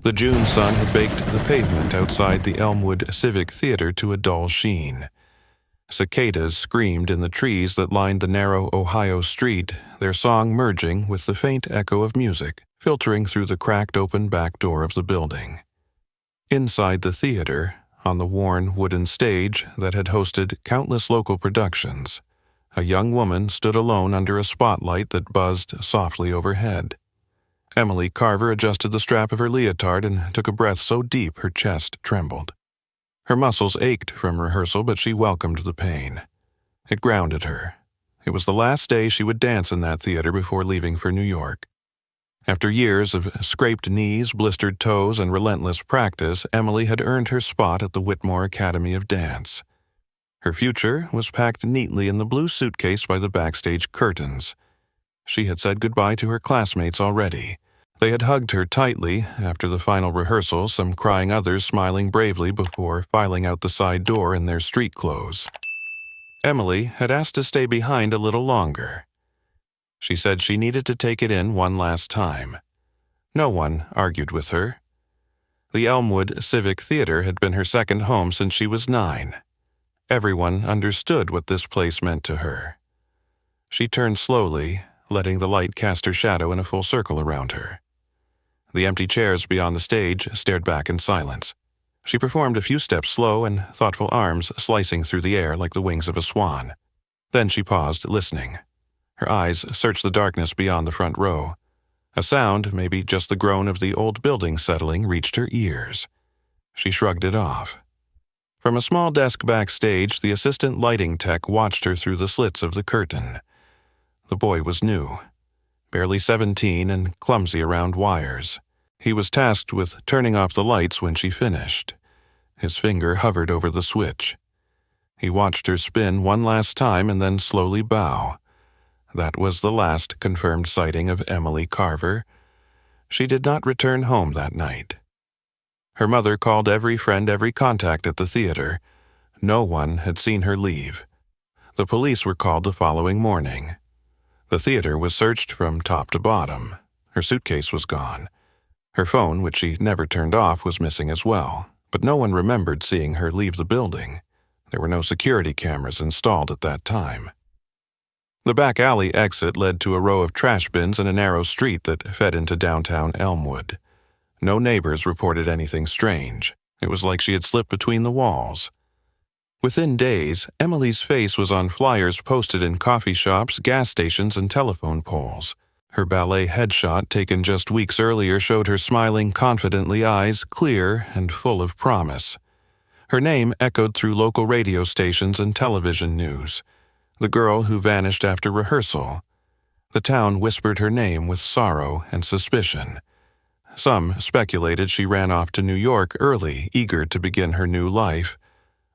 The June sun had baked the pavement outside the Elmwood Civic Theater to a dull sheen. Cicadas screamed in the trees that lined the narrow Ohio street, their song merging with the faint echo of music filtering through the cracked open back door of the building. Inside the theater, on the worn wooden stage that had hosted countless local productions, a young woman stood alone under a spotlight that buzzed softly overhead. Emily Carver adjusted the strap of her leotard and took a breath so deep her chest trembled. Her muscles ached from rehearsal, but she welcomed the pain. It grounded her. It was the last day she would dance in that theater before leaving for New York. After years of scraped knees, blistered toes, and relentless practice, Emily had earned her spot at the Whitmore Academy of Dance. Her future was packed neatly in the blue suitcase by the backstage curtains. She had said goodbye to her classmates already. They had hugged her tightly after the final rehearsal, some crying, others smiling bravely before filing out the side door in their street clothes. Emily had asked to stay behind a little longer. She said she needed to take it in one last time. No one argued with her. The Elmwood Civic Theater had been her second home since she was 9. Everyone understood what this place meant to her. She turned slowly, letting the light cast her shadow in a full circle around her. The empty chairs beyond the stage stared back in silence. She performed a few steps slow and thoughtful, arms slicing through the air like the wings of a swan. Then she paused, listening. Her eyes searched the darkness beyond the front row. A sound, maybe just the groan of the old building settling, reached her ears. She shrugged it off. From a small desk backstage, the assistant lighting tech watched her through the slits of the curtain. The boy was new, barely 17 and clumsy around wires. He was tasked with turning off the lights when she finished. His finger hovered over the switch. He watched her spin one last time and then slowly bow. That was the last confirmed sighting of Emily Carver. She did not return home that night. Her mother called every friend, every contact at the theater. No one had seen her leave. The police were called the following morning. The theater was searched from top to bottom. Her suitcase was gone. Her phone, which she never turned off, was missing as well, but no one remembered seeing her leave the building. There were no security cameras installed at that time. The back alley exit led to a row of trash bins and a narrow street that fed into downtown Elmwood. No neighbors reported anything strange. It was like she had slipped between the walls. Within days, Emily's face was on flyers posted in coffee shops, gas stations, and telephone poles. Her ballet headshot taken just weeks earlier showed her smiling confidently, eyes clear and full of promise. Her name echoed through local radio stations and television news. The girl who vanished after rehearsal. The town whispered her name with sorrow and suspicion. Some speculated she ran off to New York early, eager to begin her new life.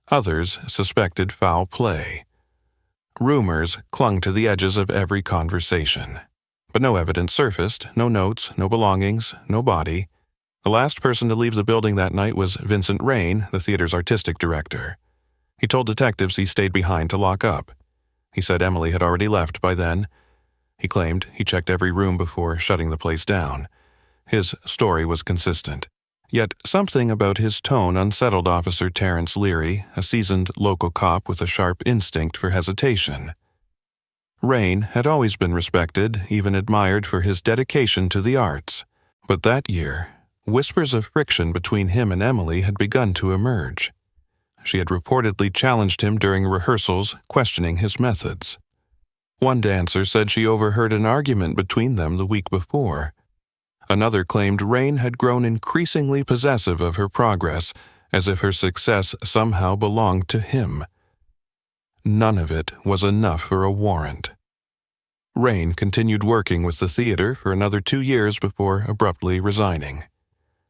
Others suspected foul play. Rumors clung to the edges of every conversation. But no evidence surfaced, no notes, no belongings, no body. The last person to leave the building that night was Vincent Rain, the theater's artistic director. He told detectives he stayed behind to lock up. He said Emily had already left by then. He claimed he checked every room before shutting the place down. His story was consistent. Yet something about his tone unsettled Officer Terrence Leary, a seasoned local cop with a sharp instinct for hesitation. Rain had always been respected, even admired for his dedication to the arts. But that year, whispers of friction between him and Emily had begun to emerge. She had reportedly challenged him during rehearsals, questioning his methods. One dancer said she overheard an argument between them the week before. Another claimed Rain had grown increasingly possessive of her progress, as if her success somehow belonged to him. None of it was enough for a warrant. Rain continued working with the theater for another 2 years before abruptly resigning.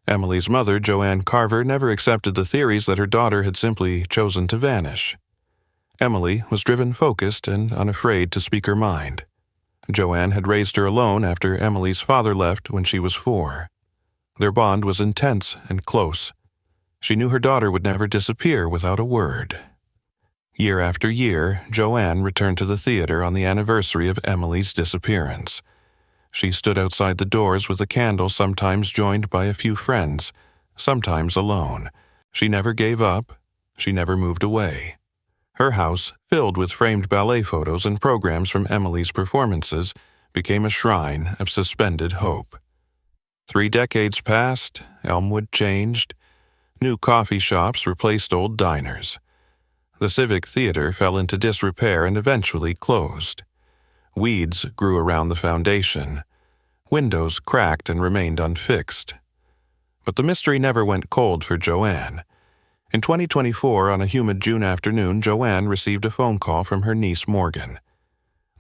Emily's mother, Joanne Carver, never accepted the theories that her daughter had simply chosen to vanish. Emily was driven, focused, and unafraid to speak her mind. Joanne had raised her alone after Emily's father left when she was 4. Their bond was intense and close. She knew her daughter would never disappear without a word. Year after year, Joanne returned to the theater on the anniversary of Emily's disappearance. She stood outside the doors with a candle, sometimes joined by a few friends, sometimes alone. She never gave up. She never moved away. Her house, filled with framed ballet photos and programs from Emily's performances, became a shrine of suspended hope. 3 decades passed, Elmwood changed. New coffee shops replaced old diners. The Civic Theater fell into disrepair and eventually closed. Weeds grew around the foundation. Windows cracked and remained unfixed. But the mystery never went cold for Joanne. In 2024, on a humid June afternoon, Joanne received a phone call from her niece Morgan.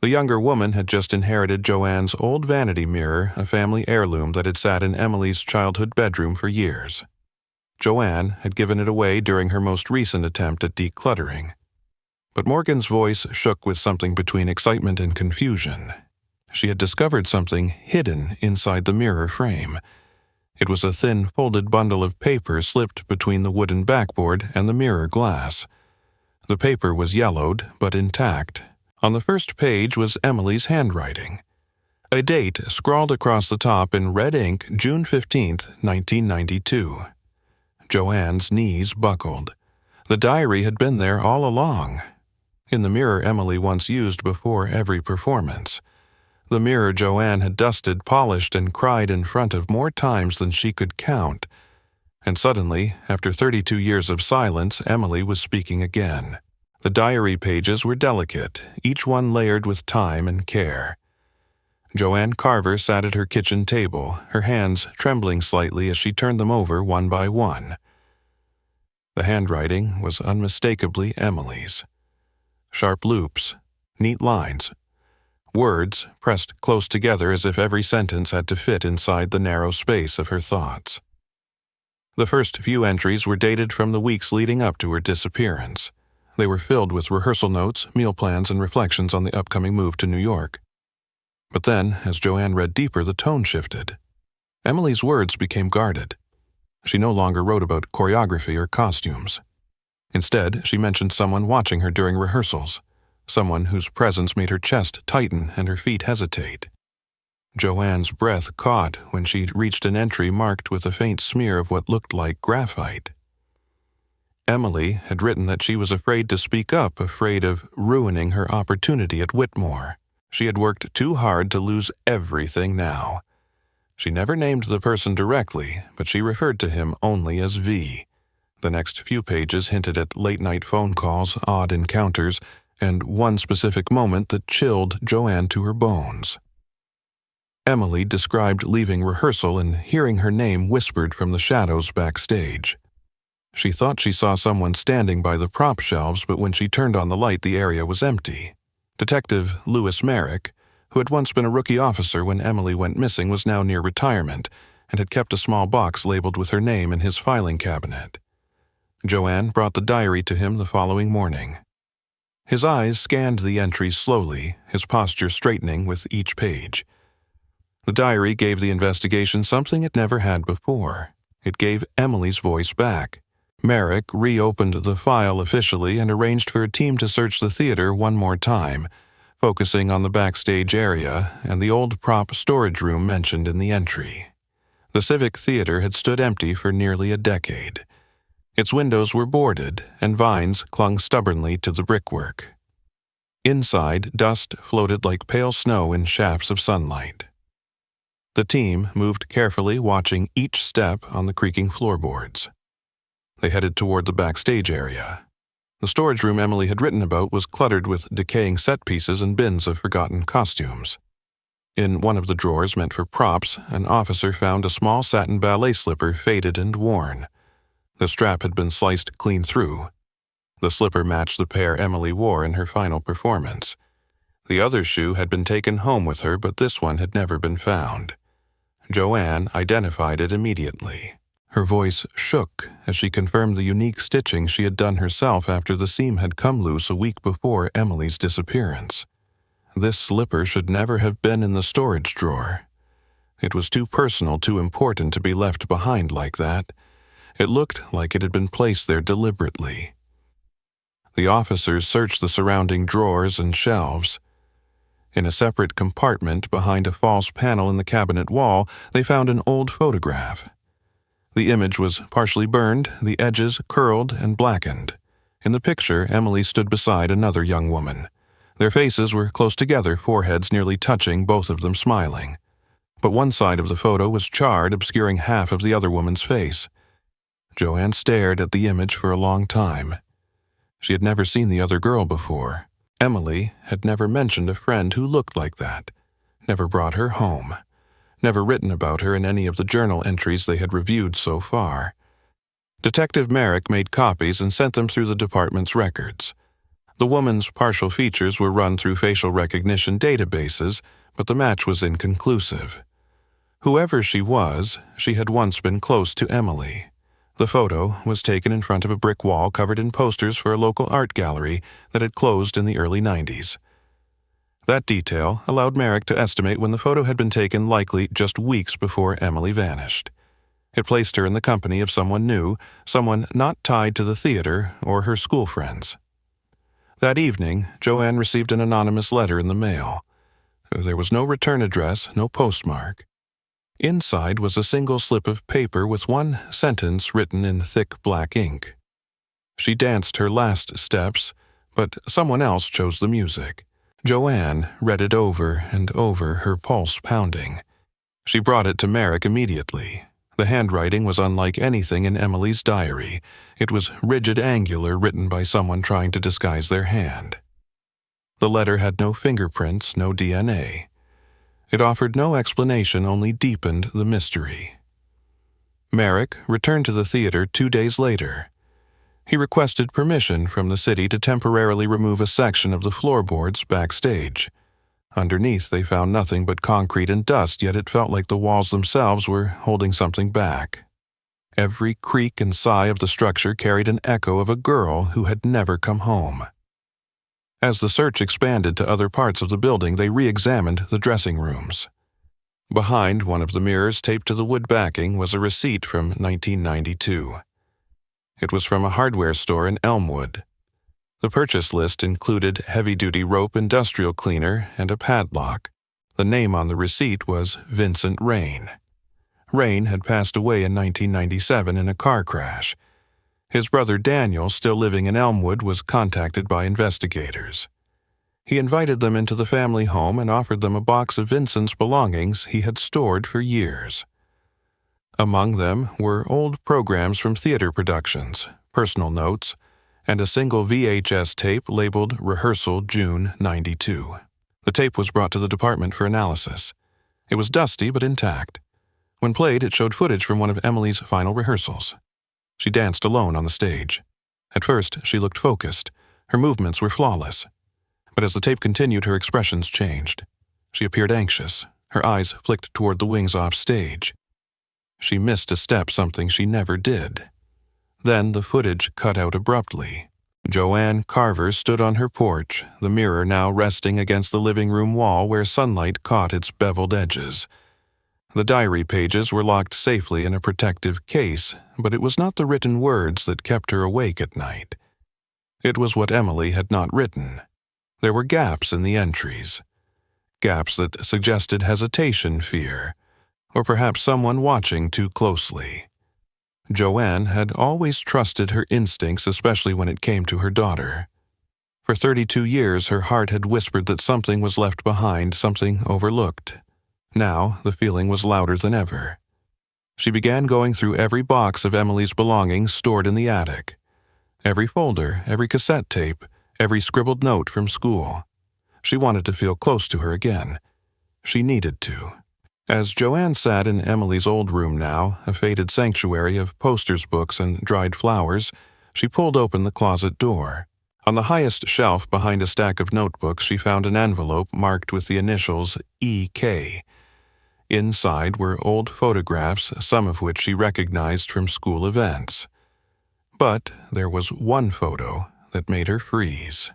The younger woman had just inherited Joanne's old vanity mirror, a family heirloom that had sat in Emily's childhood bedroom for years. Joanne had given it away during her most recent attempt at decluttering. But Morgan's voice shook with something between excitement and confusion. She had discovered something hidden inside the mirror frame. It was a thin, folded bundle of paper slipped between the wooden backboard and the mirror glass. The paper was yellowed, but intact. On the first page was Emily's handwriting. A date scrawled across the top in red ink, June 15, 1992. Joanne's knees buckled. The diary had been there all along. In the mirror Emily once used before every performance. The mirror Joanne had dusted, polished, and cried in front of more times than she could count. And suddenly, after 32 years of silence, Emily was speaking again. The diary pages were delicate, each one layered with time and care. Joanne Carver sat at her kitchen table, her hands trembling slightly as she turned them over one by one. The handwriting was unmistakably Emily's. Sharp loops, neat lines, words pressed close together as if every sentence had to fit inside the narrow space of her thoughts. The first few entries were dated from the weeks leading up to her disappearance. They were filled with rehearsal notes, meal plans, and reflections on the upcoming move to New York. But then, as Joanne read deeper, the tone shifted. Emily's words became guarded. She no longer wrote about choreography or costumes. Instead, she mentioned someone watching her during rehearsals, someone whose presence made her chest tighten and her feet hesitate. Joanne's breath caught when she reached an entry marked with a faint smear of what looked like graphite. Emily had written that she was afraid to speak up, afraid of ruining her opportunity at Whitmore. She had worked too hard to lose everything now. She never named the person directly, but she referred to him only as V. The next few pages hinted at late-night phone calls, odd encounters, and one specific moment that chilled Joanne to her bones. Emily described leaving rehearsal and hearing her name whispered from the shadows backstage. She thought she saw someone standing by the prop shelves, but when she turned on the light, the area was empty. Detective Lewis Merrick, who had once been a rookie officer when Emily went missing, was now near retirement and had kept a small box labeled with her name in his filing cabinet. Joanne brought the diary to him the following morning. His eyes scanned the entries slowly, his posture straightening with each page. The diary gave the investigation something it never had before. It gave Emily's voice back. Merrick reopened the file officially and arranged for a team to search the theater one more time, focusing on the backstage area and the old prop storage room mentioned in the entry. The Civic Theater had stood empty for nearly a decade. Its windows were boarded, and vines clung stubbornly to the brickwork. Inside, dust floated like pale snow in shafts of sunlight. The team moved carefully, watching each step on the creaking floorboards. They headed toward the backstage area. The storage room Emily had written about was cluttered with decaying set pieces and bins of forgotten costumes. In one of the drawers meant for props, an officer found a small satin ballet slipper faded and worn. The strap had been sliced clean through. The slipper matched the pair Emily wore in her final performance. The other shoe had been taken home with her, but this one had never been found. Joanne identified it immediately. Her voice shook as she confirmed the unique stitching she had done herself after the seam had come loose a week before Emily's disappearance. This slipper should never have been in the storage drawer. It was too personal, too important to be left behind like that. It looked like it had been placed there deliberately. The officers searched the surrounding drawers and shelves. In a separate compartment behind a false panel in the cabinet wall, they found an old photograph. The image was partially burned, the edges curled and blackened. In the picture, Emily stood beside another young woman. Their faces were close together, foreheads nearly touching, both of them smiling. But one side of the photo was charred, obscuring half of the other woman's face. Joanne stared at the image for a long time. She had never seen the other girl before. Emily had never mentioned a friend who looked like that, never brought her home, never written about her in any of the journal entries they had reviewed so far. Detective Merrick made copies and sent them through the department's records. The woman's partial features were run through facial recognition databases, but the match was inconclusive. Whoever she was, she had once been close to Emily. The photo was taken in front of a brick wall covered in posters for a local art gallery that had closed in the early 90s. That detail allowed Merrick to estimate when the photo had been taken, likely just weeks before Emily vanished. It placed her in the company of someone new, someone not tied to the theater or her school friends. That evening, Joanne received an anonymous letter in the mail. There was no return address, no postmark. Inside was a single slip of paper with one sentence written in thick black ink. She danced her last steps, but someone else chose the music. Joanne read it over and over, her pulse pounding. She brought it to Merrick immediately. The handwriting was unlike anything in Emily's diary. It was rigid, angular, written by someone trying to disguise their hand. The letter had no fingerprints, no DNA. It offered no explanation, only deepened the mystery. Merrick returned to the theater 2 days later. He requested permission from the city to temporarily remove a section of the floorboards backstage. Underneath, they found nothing but concrete and dust, yet it felt like the walls themselves were holding something back. Every creak and sigh of the structure carried an echo of a girl who had never come home. As the search expanded to other parts of the building, they re-examined the dressing rooms. Behind one of the mirrors taped to the wood backing was a receipt from 1992. It was from a hardware store in Elmwood. The purchase list included heavy-duty rope industrial cleaner and a padlock. The name on the receipt was Vincent Rain. Rain had passed away in 1997 in a car crash. His brother Daniel, still living in Elmwood, was contacted by investigators. He invited them into the family home and offered them a box of Vincent's belongings he had stored for years. Among them were old programs from theater productions, personal notes, and a single VHS tape labeled Rehearsal June '92. The tape was brought to the department for analysis. It was dusty but intact. When played, it showed footage from one of Emily's final rehearsals. She danced alone on the stage. At first, she looked focused. Her movements were flawless. But as the tape continued, her expressions changed. She appeared anxious. Her eyes flicked toward the wings off stage. She missed a step, something she never did. Then the footage cut out abruptly. Joanne Carver stood on her porch, the mirror now resting against the living room wall where sunlight caught its beveled edges. The diary pages were locked safely in a protective case, but it was not the written words that kept her awake at night. It was what Emily had not written. There were gaps in the entries. Gaps that suggested hesitation, fear, or perhaps someone watching too closely. Joanne had always trusted her instincts, especially when it came to her daughter. For 32 years, her heart had whispered that something was left behind, something overlooked. Now, the feeling was louder than ever. She began going through every box of Emily's belongings stored in the attic. Every folder, every cassette tape, every scribbled note from school. She wanted to feel close to her again. She needed to. As Joanne sat in Emily's old room now, a faded sanctuary of posters, books, and dried flowers, she pulled open the closet door. On the highest shelf behind a stack of notebooks, she found an envelope marked with the initials E.K. Inside were old photographs, some of which she recognized from school events. But there was one photo that made her freeze.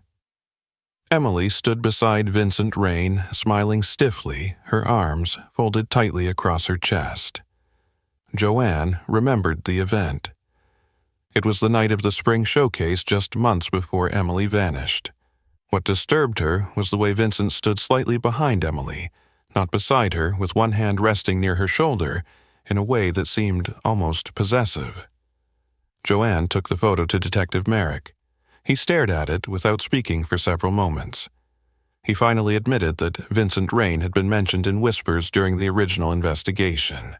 Emily stood beside Vincent Rain, smiling stiffly, her arms folded tightly across her chest. Joanne remembered the event. It was the night of the spring showcase, just months before Emily vanished. What disturbed her was the way Vincent stood slightly behind Emily, not beside her, with one hand resting near her shoulder, in a way that seemed almost possessive. Joanne took the photo to Detective Merrick. He stared at it without speaking for several moments. He finally admitted that Vincent Rain had been mentioned in whispers during the original investigation.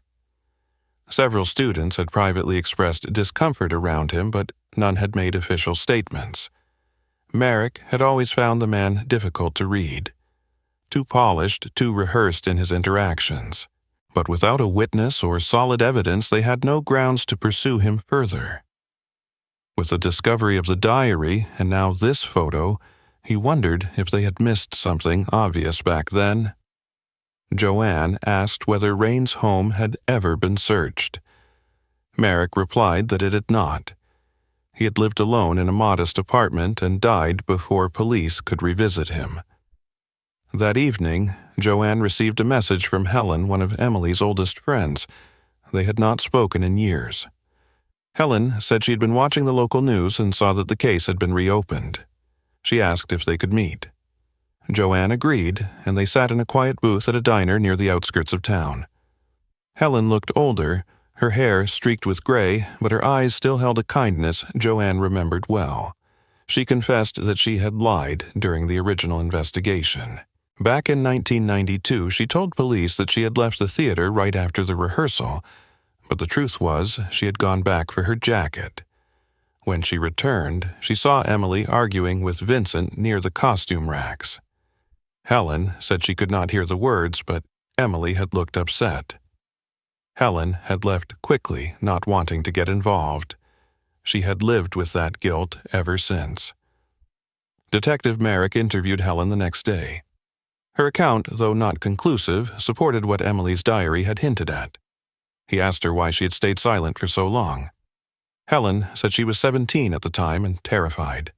Several students had privately expressed discomfort around him, but none had made official statements. Merrick had always found the man difficult to read. Too polished, too rehearsed in his interactions. But without a witness or solid evidence, they had no grounds to pursue him further. With the discovery of the diary, and now this photo, he wondered if they had missed something obvious back then. Joanne asked whether Rain's home had ever been searched. Merrick replied that it had not. He had lived alone in a modest apartment and died before police could revisit him. That evening, Joanne received a message from Helen, one of Emily's oldest friends. They had not spoken in years. Helen said she had been watching the local news and saw that the case had been reopened. She asked if they could meet. Joanne agreed, and they sat in a quiet booth at a diner near the outskirts of town. Helen looked older, her hair streaked with gray, but her eyes still held a kindness Joanne remembered well. She confessed that she had lied during the original investigation. Back in 1992, she told police that she had left the theater right after the rehearsal, but the truth was she had gone back for her jacket. When she returned, she saw Emily arguing with Vincent near the costume racks. Helen said she could not hear the words, but Emily had looked upset. Helen had left quickly, not wanting to get involved. She had lived with that guilt ever since. Detective Merrick interviewed Helen the next day. Her account, though not conclusive, supported what Emily's diary had hinted at. He asked her why she had stayed silent for so long. Helen said she was 17 at the time and terrified.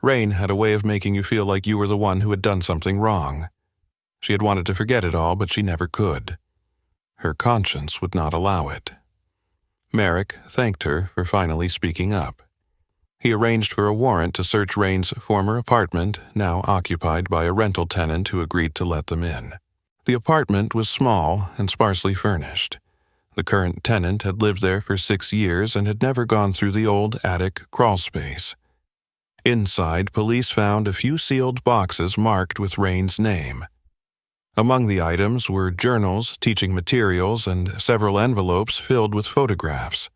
Rain had a way of making you feel like you were the one who had done something wrong. She had wanted to forget it all, but she never could. Her conscience would not allow it. Merrick thanked her for finally speaking up. He arranged for a warrant to search Rain's former apartment, now occupied by a rental tenant who agreed to let them in. The apartment was small and sparsely furnished. The current tenant had lived there for 6 years and had never gone through the old attic crawlspace. Inside, police found a few sealed boxes marked with Rain's name. Among the items were journals, teaching materials, and several envelopes filled with photographs.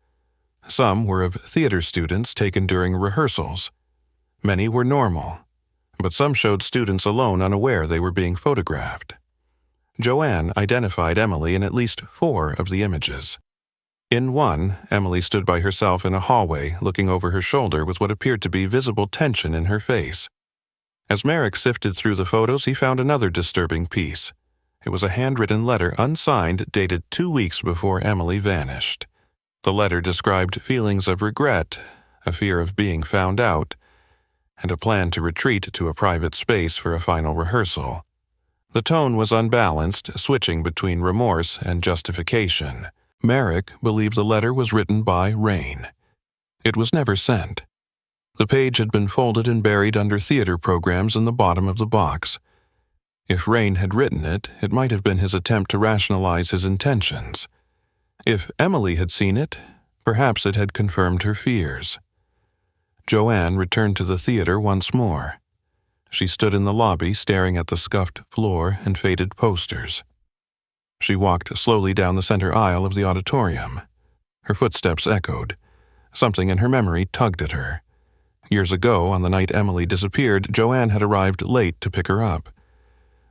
Some were of theater students taken during rehearsals. Many were normal, but some showed students alone unaware they were being photographed. Joanne identified Emily in at least 4 of the images. In one, Emily stood by herself in a hallway, looking over her shoulder with what appeared to be visible tension in her face. As Merrick sifted through the photos, he found another disturbing piece. It was a handwritten letter, unsigned, dated 2 weeks before Emily vanished. The letter described feelings of regret, a fear of being found out, and a plan to retreat to a private space for a final rehearsal. The tone was unbalanced, switching between remorse and justification. Merrick believed the letter was written by Rain. It was never sent. The page had been folded and buried under theater programs in the bottom of the box. If Rain had written it, it might have been his attempt to rationalize his intentions. If Emily had seen it, perhaps it had confirmed her fears. Joanne returned to the theater once more. She stood in the lobby staring at the scuffed floor and faded posters. She walked slowly down the center aisle of the auditorium. Her footsteps echoed. Something in her memory tugged at her. Years ago, on the night Emily disappeared, Joanne had arrived late to pick her up.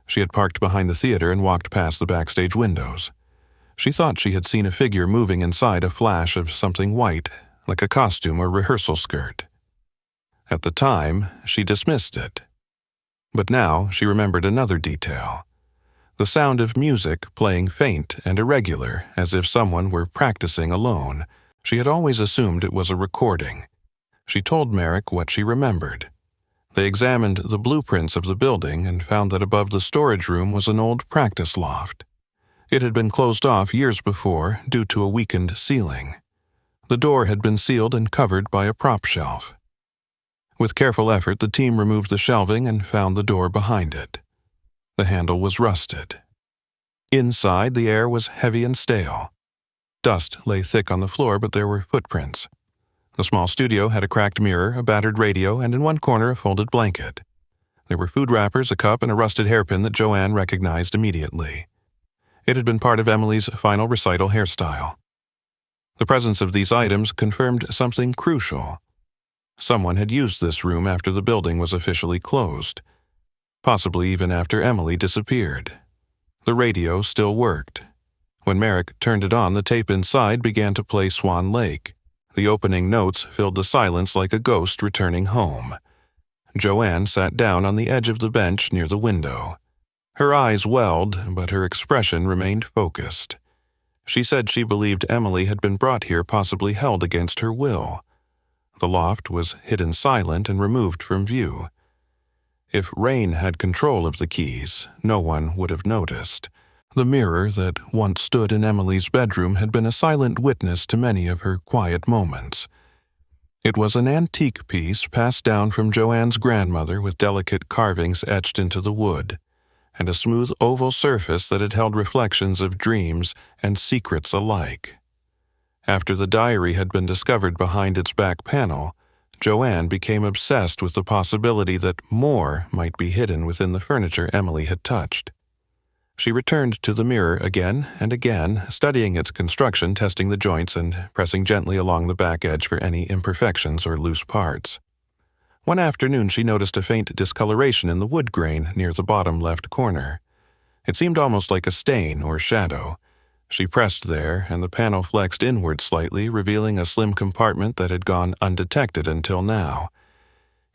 She had parked behind the theater and walked past the backstage windows. She thought she had seen a figure moving inside a flash of something white, like a costume or rehearsal skirt. At the time, she dismissed it. But now she remembered another detail. The sound of music playing faint and irregular, as if someone were practicing alone. She had always assumed it was a recording. She told Merrick what she remembered. They examined the blueprints of the building and found that above the storage room was an old practice loft. It had been closed off years before due to a weakened ceiling. The door had been sealed and covered by a prop shelf. With careful effort, the team removed the shelving and found the door behind it. The handle was rusted. Inside, the air was heavy and stale. Dust lay thick on the floor, but there were footprints. The small studio had a cracked mirror, a battered radio, and in one corner a folded blanket. There were food wrappers, a cup, and a rusted hairpin that Joanne recognized immediately. It had been part of Emily's final recital hairstyle. The presence of these items confirmed something crucial. Someone had used this room after the building was officially closed, possibly even after Emily disappeared. The radio still worked. When Merrick turned it on, the tape inside began to play Swan Lake. The opening notes filled the silence like a ghost returning home. Joanne sat down on the edge of the bench near the window. Her eyes welled, but her expression remained focused. She said she believed Emily had been brought here, possibly held against her will. The loft was hidden silent and removed from view. If Rain had control of the keys, no one would have noticed. The mirror that once stood in Emily's bedroom had been a silent witness to many of her quiet moments. It was an antique piece passed down from Joanne's grandmother with delicate carvings etched into the wood, and a smooth oval surface that had held reflections of dreams and secrets alike. After the diary had been discovered behind its back panel, Joanne became obsessed with the possibility that more might be hidden within the furniture Emily had touched. She returned to the mirror again and again, studying its construction, testing the joints, and pressing gently along the back edge for any imperfections or loose parts. One afternoon she noticed a faint discoloration in the wood grain near the bottom left corner. It seemed almost like a stain or shadow. She pressed there, and the panel flexed inward slightly, revealing a slim compartment that had gone undetected until now.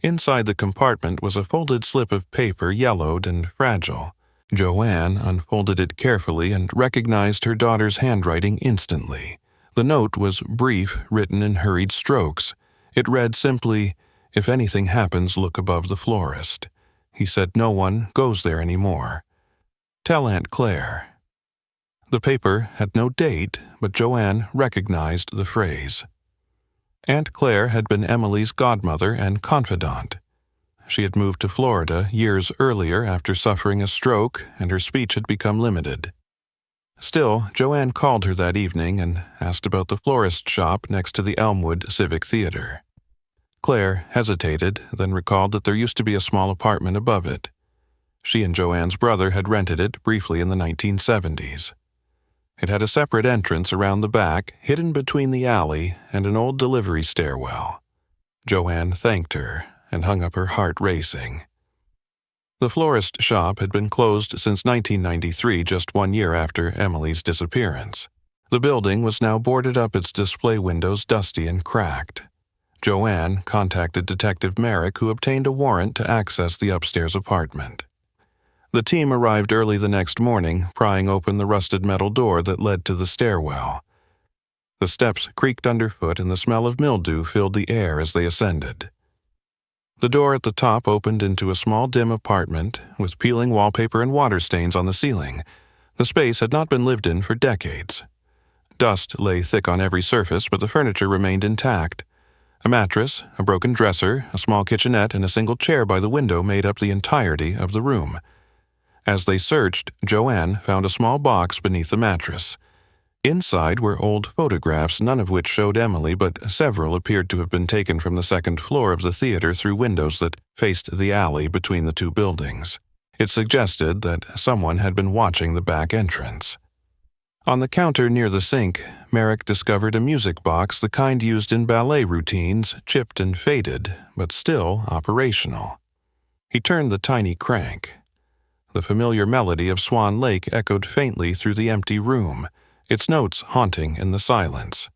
Inside the compartment was a folded slip of paper, yellowed and fragile. Joanne unfolded it carefully and recognized her daughter's handwriting instantly. The note was brief, written in hurried strokes. It read simply, "If anything happens, look above the florist. He said no one goes there anymore. Tell Aunt Claire." The paper had no date, but Joanne recognized the phrase. Aunt Claire had been Emily's godmother and confidant. She had moved to Florida years earlier after suffering a stroke, and her speech had become limited. Still, Joanne called her that evening and asked about the florist shop next to the Elmwood Civic Theater. Claire hesitated, then recalled that there used to be a small apartment above it. She and Joanne's brother had rented it briefly in the 1970s. It had a separate entrance around the back, hidden between the alley and an old delivery stairwell. Joanne thanked her and hung up her heart racing. The florist shop had been closed since 1993, just 1 year after Emily's disappearance. The building was now boarded up, its display windows dusty and cracked. Joanne contacted Detective Merrick, who obtained a warrant to access the upstairs apartment. The team arrived early the next morning, prying open the rusted metal door that led to the stairwell. The steps creaked underfoot, and the smell of mildew filled the air as they ascended. The door at the top opened into a small, dim apartment with peeling wallpaper and water stains on the ceiling. The space had not been lived in for decades. Dust lay thick on every surface, but the furniture remained intact. A mattress, a broken dresser, a small kitchenette, and a single chair by the window made up the entirety of the room. As they searched, Joanne found a small box beneath the mattress. Inside were old photographs, none of which showed Emily, but several appeared to have been taken from the second floor of the theater through windows that faced the alley between the two buildings. It suggested that someone had been watching the back entrance. On the counter near the sink, Merrick discovered a music box, the kind used in ballet routines, chipped and faded, but still operational. He turned the tiny crank. The familiar melody of Swan Lake echoed faintly through the empty room, its notes haunting in the silence.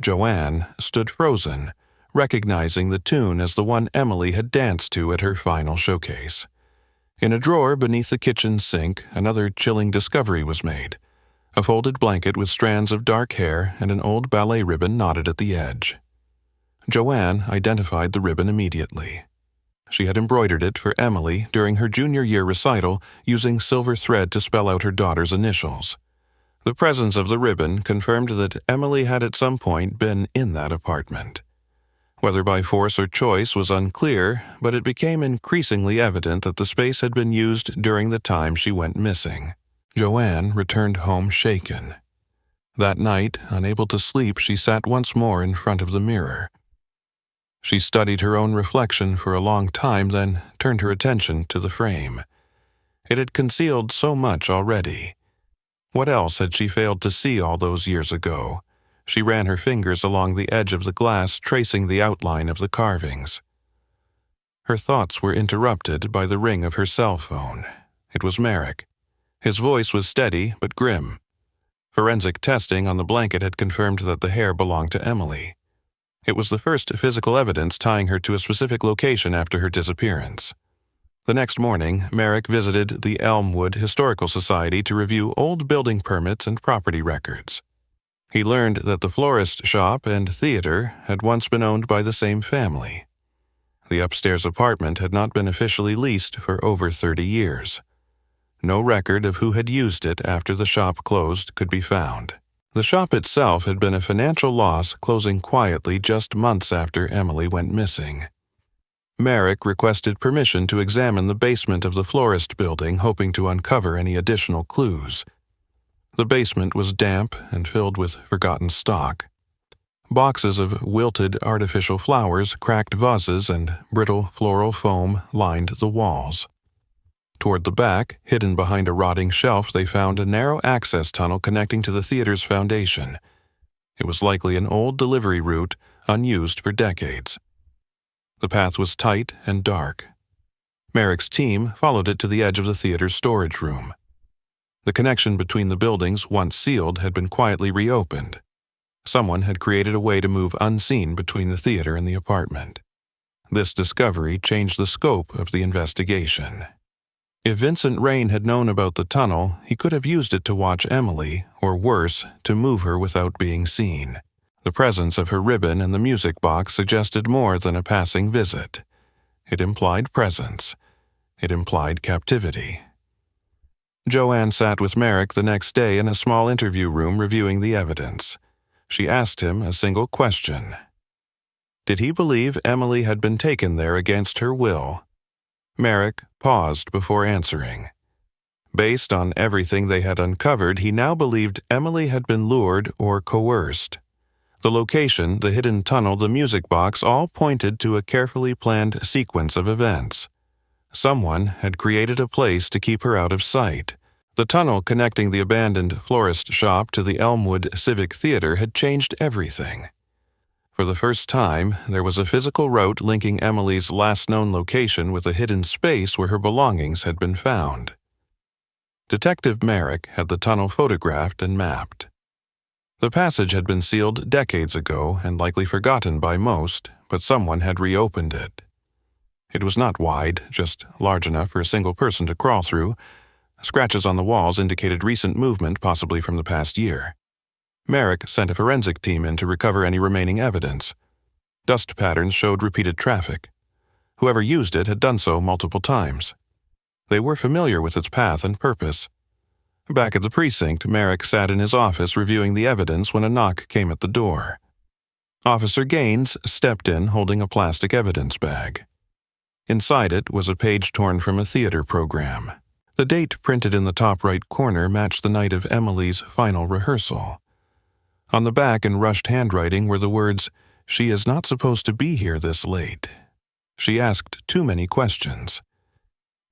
Joanne stood frozen, recognizing the tune as the one Emily had danced to at her final showcase. In a drawer beneath the kitchen sink, another chilling discovery was made: a folded blanket with strands of dark hair and an old ballet ribbon knotted at the edge. Joanne identified the ribbon immediately. She had embroidered it for Emily during her junior year recital, using silver thread to spell out her daughter's initials. The presence of the ribbon confirmed that Emily had at some point been in that apartment. Whether by force or choice was unclear, but it became increasingly evident that the space had been used during the time she went missing. Joanne returned home shaken. That night, unable to sleep, she sat once more in front of the mirror. She studied her own reflection for a long time, then turned her attention to the frame. It had concealed so much already. What else had she failed to see all those years ago? She ran her fingers along the edge of the glass, tracing the outline of the carvings. Her thoughts were interrupted by the ring of her cell phone. It was Merrick. His voice was steady but grim. Forensic testing on the blanket had confirmed that the hair belonged to Emily. It was the first physical evidence tying her to a specific location after her disappearance. The next morning, Merrick visited the Elmwood Historical Society to review old building permits and property records. He learned that the florist shop and theater had once been owned by the same family. The upstairs apartment had not been officially leased for over 30 years. No record of who had used it after the shop closed could be found. The shop itself had been a financial loss, closing quietly just months after Emily went missing. Merrick requested permission to examine the basement of the florist building, hoping to uncover any additional clues. The basement was damp and filled with forgotten stock. Boxes of wilted artificial flowers, cracked vases, and brittle floral foam lined the walls. Toward the back, hidden behind a rotting shelf, they found a narrow access tunnel connecting to the theater's foundation. It was likely an old delivery route, unused for decades. The path was tight and dark. Merrick's team followed it to the edge of the theater's storage room. The connection between the buildings, once sealed, had been quietly reopened. Someone had created a way to move unseen between the theater and the apartment. This discovery changed the scope of the investigation. If Vincent Rain had known about the tunnel, he could have used it to watch Emily, or worse, to move her without being seen. The presence of her ribbon in the music box suggested more than a passing visit. It implied presence. It implied captivity. Joanne sat with Merrick the next day in a small interview room reviewing the evidence. She asked him a single question. Did he believe Emily had been taken there against her will? Merrick paused before answering. Based on everything they had uncovered, he now believed Emily had been lured or coerced. The location, the hidden tunnel, the music box all pointed to a carefully planned sequence of events. Someone had created a place to keep her out of sight. The tunnel connecting the abandoned florist shop to the Elmwood Civic Theater had changed everything. For the first time, there was a physical route linking Emily's last known location with a hidden space where her belongings had been found. Detective Merrick had the tunnel photographed and mapped. The passage had been sealed decades ago and likely forgotten by most, but someone had reopened it. It was not wide, just large enough for a single person to crawl through. Scratches on the walls indicated recent movement, possibly from the past year. Merrick sent a forensic team in to recover any remaining evidence. Dust patterns showed repeated traffic. Whoever used it had done so multiple times. They were familiar with its path and purpose. Back at the precinct, Merrick sat in his office reviewing the evidence when a knock came at the door. Officer Gaines stepped in holding a plastic evidence bag. Inside it was a page torn from a theater program. The date printed in the top right corner matched the night of Emily's final rehearsal. On the back in rushed handwriting were the words, "She is not supposed to be here this late. She asked too many questions.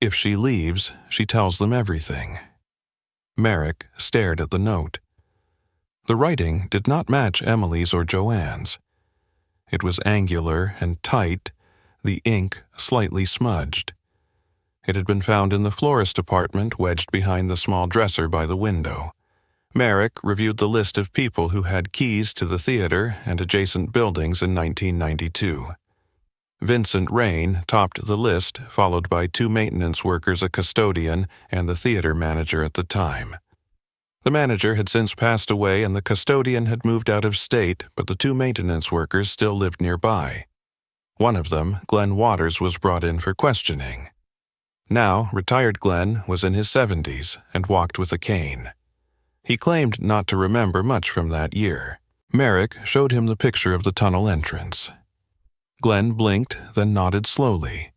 If she leaves, she tells them everything." Merrick stared at the note. The writing did not match Emily's or Joanne's. It was angular and tight, the ink slightly smudged. It had been found in the florist apartment wedged behind the small dresser by the window. Merrick reviewed the list of people who had keys to the theater and adjacent buildings in 1992. Vincent Rain topped the list, followed by 2 maintenance workers, a custodian, and the theater manager at the time. The manager had since passed away and the custodian had moved out of state, but the 2 maintenance workers still lived nearby. One of them, Glenn Waters, was brought in for questioning. Now, retired Glenn was in his 70s and walked with a cane. He claimed not to remember much from that year. Merrick showed him the picture of the tunnel entrance. Glenn blinked, then nodded slowly.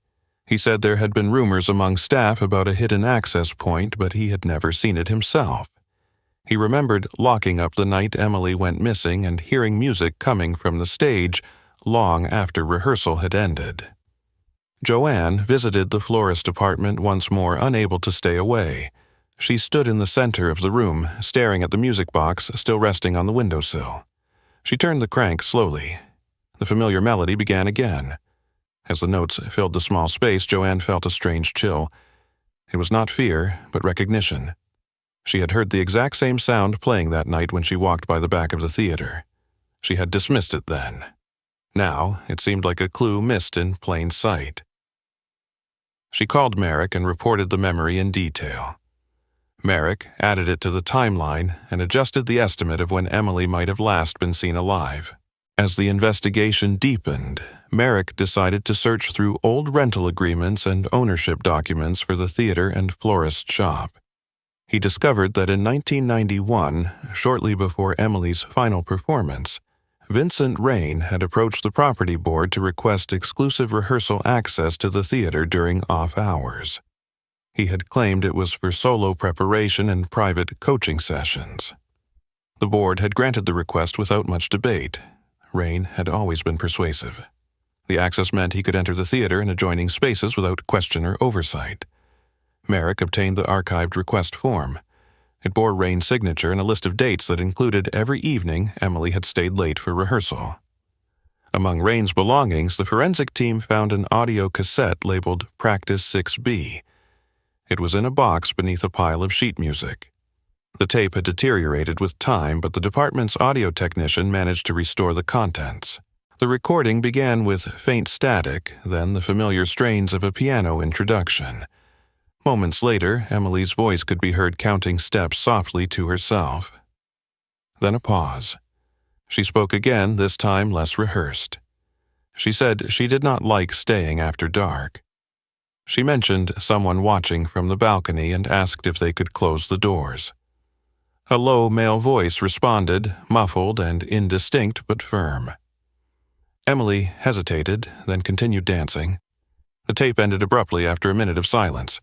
He said there had been rumors among staff about a hidden access point, but he had never seen it himself. He remembered locking up the night Emily went missing and hearing music coming from the stage long after rehearsal had ended. Joanne visited the florist apartment once more, unable to stay away. She stood in the center of the room, staring at the music box still resting on the windowsill. She turned the crank slowly. The familiar melody began again. As the notes filled the small space, Joanne felt a strange chill. It was not fear, but recognition. She had heard the exact same sound playing that night when she walked by the back of the theater. She had dismissed it then. Now, it seemed like a clue missed in plain sight. She called Merrick and reported the memory in detail. Merrick added it to the timeline and adjusted the estimate of when Emily might have last been seen alive. As the investigation deepened, Merrick decided to search through old rental agreements and ownership documents for the theater and florist shop. He discovered that in 1991, shortly before Emily's final performance, Vincent Rain had approached the property board to request exclusive rehearsal access to the theater during off hours. He had claimed it was for solo preparation and private coaching sessions. The board had granted the request without much debate. Rain had always been persuasive. The access meant he could enter the theater and adjoining spaces without question or oversight. Merrick obtained the archived request form. It bore Rain's signature and a list of dates that included every evening Emily had stayed late for rehearsal. Among Rain's belongings, the forensic team found an audio cassette labeled Practice 6B. It was in a box beneath a pile of sheet music. The tape had deteriorated with time, but the department's audio technician managed to restore the contents. The recording began with faint static, then the familiar strains of a piano introduction. Moments later, Emily's voice could be heard counting steps softly to herself. Then a pause. She spoke again, this time less rehearsed. She said she did not like staying after dark. She mentioned someone watching from the balcony and asked if they could close the doors. A low male voice responded, muffled and indistinct but firm. Emily hesitated, then continued dancing. The tape ended abruptly after a minute of silence.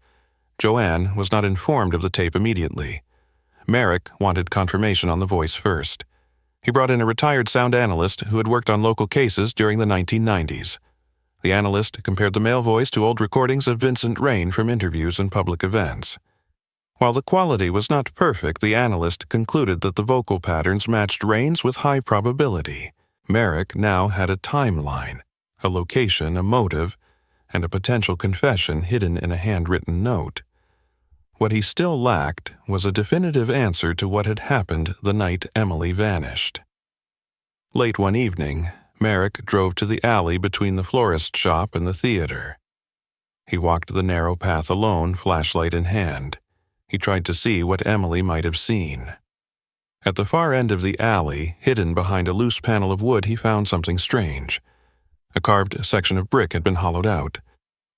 Joanne was not informed of the tape immediately. Merrick wanted confirmation on the voice first. He brought in a retired sound analyst who had worked on local cases during the 1990s. The analyst compared the male voice to old recordings of Vincent Rain from interviews and public events. While the quality was not perfect, the analyst concluded that the vocal patterns matched Rain's with high probability. Merrick now had a timeline, a location, a motive, and a potential confession hidden in a handwritten note. What he still lacked was a definitive answer to what had happened the night Emily vanished. Late one evening, Merrick drove to the alley between the florist shop and the theater. He walked the narrow path alone, flashlight in hand. He tried to see what Emily might have seen. At the far end of the alley, hidden behind a loose panel of wood, he found something strange. A carved section of brick had been hollowed out.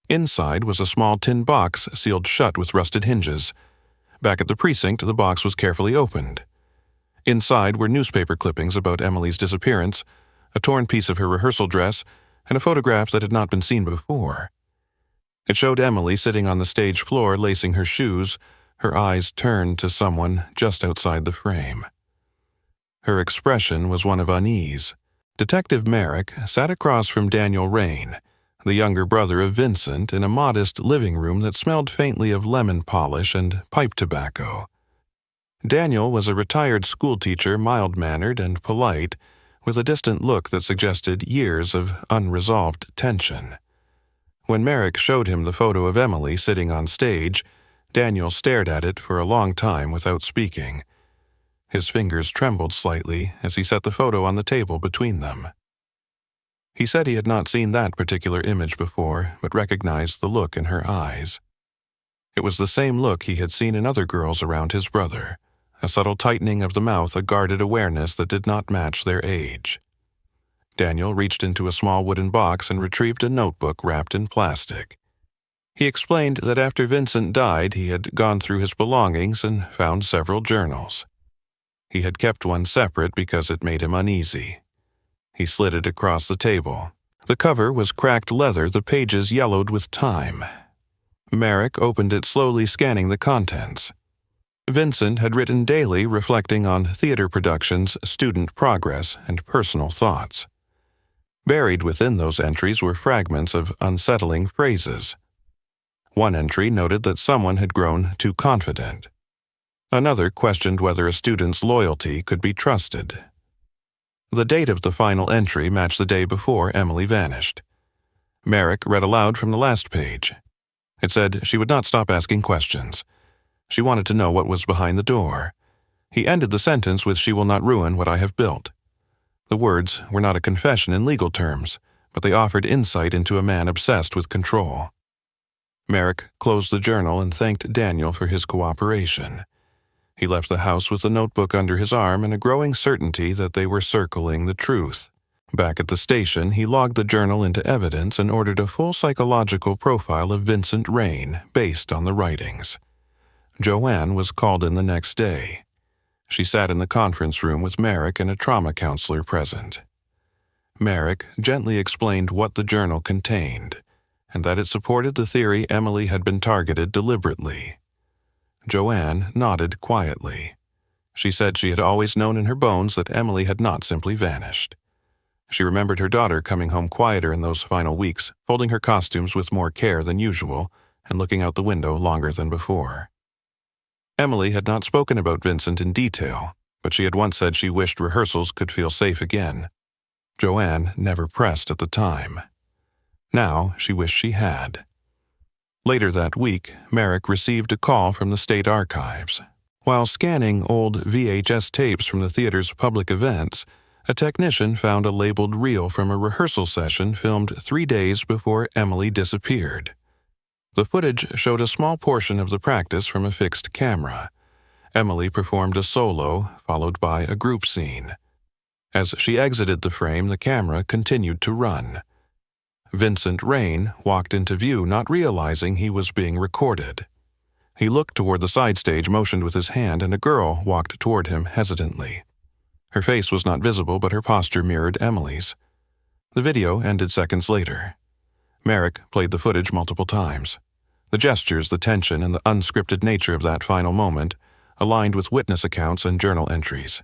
Inside was a small tin box sealed shut with rusted hinges. Back at the precinct, the box was carefully opened. Inside were newspaper clippings about Emily's disappearance, a torn piece of her rehearsal dress, and a photograph that had not been seen before. It showed Emily sitting on the stage floor lacing her shoes, her eyes turned to someone just outside the frame. Her expression was one of unease. Detective Merrick sat across from Daniel Rain, the younger brother of Vincent, in a modest living room that smelled faintly of lemon polish and pipe tobacco. Daniel was a retired schoolteacher, mild-mannered and polite, with a distant look that suggested years of unresolved tension. When Merrick showed him the photo of Emily sitting on stage, Daniel stared at it for a long time without speaking. His fingers trembled slightly as he set the photo on the table between them. He said he had not seen that particular image before, but recognized the look in her eyes. It was the same look he had seen in other girls around his brother, a subtle tightening of the mouth, a guarded awareness that did not match their age. Daniel reached into a small wooden box and retrieved a notebook wrapped in plastic. He explained that after Vincent died, he had gone through his belongings and found several journals. He had kept one separate because it made him uneasy. He slid it across the table. The cover was cracked leather, the pages yellowed with time. Merrick opened it, slowly scanning the contents. Vincent had written daily, reflecting on theater productions, student progress, and personal thoughts. Buried within those entries were fragments of unsettling phrases. One entry noted that someone had grown too confident. Another questioned whether a student's loyalty could be trusted. The date of the final entry matched the day before Emily vanished. Merrick read aloud from the last page. It said she would not stop asking questions. She wanted to know what was behind the door. He ended the sentence with, "She will not ruin what I have built." The words were not a confession in legal terms, but they offered insight into a man obsessed with control. Merrick closed the journal and thanked Daniel for his cooperation. He left the house with the notebook under his arm and a growing certainty that they were circling the truth. Back at the station, he logged the journal into evidence and ordered a full psychological profile of Vincent Rain based on the writings. Joanne was called in the next day. She sat in the conference room with Merrick and a trauma counselor present. Merrick gently explained what the journal contained, and that it supported the theory Emily had been targeted deliberately. Joanne nodded quietly. She said she had always known in her bones that Emily had not simply vanished. She remembered her daughter coming home quieter in those final weeks, folding her costumes with more care than usual, and looking out the window longer than before. Emily had not spoken about Vincent in detail, but she had once said she wished rehearsals could feel safe again. Joanne never pressed at the time. Now she wished she had. Later that week, Merrick received a call from the state archives. While scanning old VHS tapes from the theater's public events, a technician found a labeled reel from a rehearsal session filmed 3 days before Emily disappeared. The footage showed a small portion of the practice from a fixed camera. Emily performed a solo, followed by a group scene. As she exited the frame, the camera continued to run. Vincent Rain walked into view, not realizing he was being recorded. He looked toward the side stage, motioned with his hand, and a girl walked toward him hesitantly. Her face was not visible, but her posture mirrored Emily's. The video ended seconds later. Merrick played the footage multiple times. The gestures, the tension, and the unscripted nature of that final moment aligned with witness accounts and journal entries.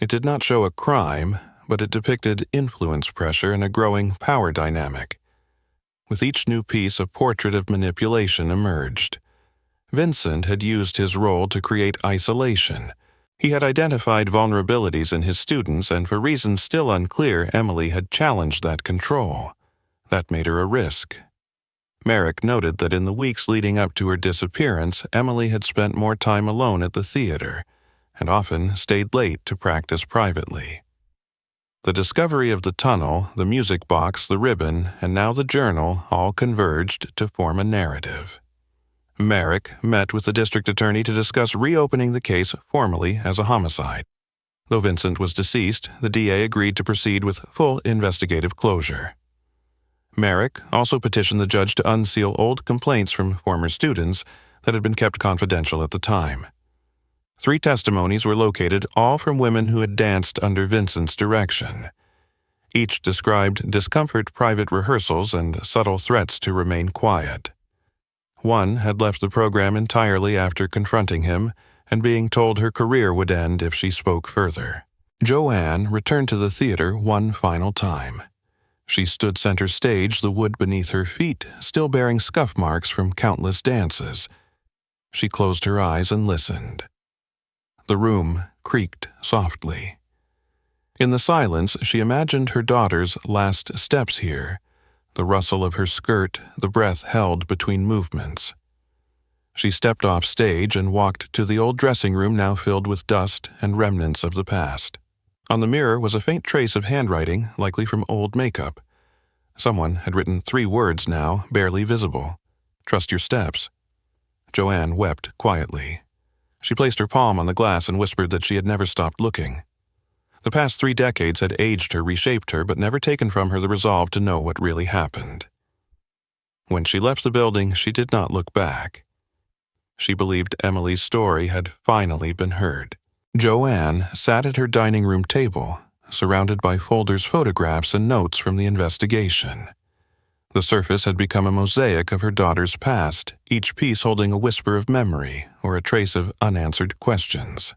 It did not show a crime, but it depicted influence pressure and a growing power dynamic. With each new piece, a portrait of manipulation emerged. Vincent had used his role to create isolation. He had identified vulnerabilities in his students, and for reasons still unclear, Emily had challenged that control. That made her a risk. Merrick noted that in the weeks leading up to her disappearance, Emily had spent more time alone at the theater, and often stayed late to practice privately. The discovery of the tunnel, the music box, the ribbon, and now the journal all converged to form a narrative. Merrick met with the district attorney to discuss reopening the case formally as a homicide. Though Vincent was deceased, the DA agreed to proceed with full investigative closure. Merrick also petitioned the judge to unseal old complaints from former students that had been kept confidential at the time. 3 testimonies were located, all from women who had danced under Vincent's direction. Each described discomfort, private rehearsals, and subtle threats to remain quiet. One had left the program entirely after confronting him and being told her career would end if she spoke further. Joanne returned to the theater one final time. She stood center stage, the wood beneath her feet still bearing scuff marks from countless dances. She closed her eyes and listened. The room creaked softly. In the silence, she imagined her daughter's last steps here, the rustle of her skirt, the breath held between movements. She stepped off stage and walked to the old dressing room now filled with dust and remnants of the past. On the mirror was a faint trace of handwriting, likely from old makeup. Someone had written 3 words now, barely visible. "Trust your steps." Joanne wept quietly. She placed her palm on the glass and whispered that she had never stopped looking. The past 3 decades had aged her, reshaped her, but never taken from her the resolve to know what really happened. When she left the building, she did not look back. She believed Emily's story had finally been heard. Joanne sat at her dining room table, surrounded by folders, photographs, and notes from the investigation. The surface had become a mosaic of her daughter's past, each piece holding a whisper of memory or a trace of unanswered questions.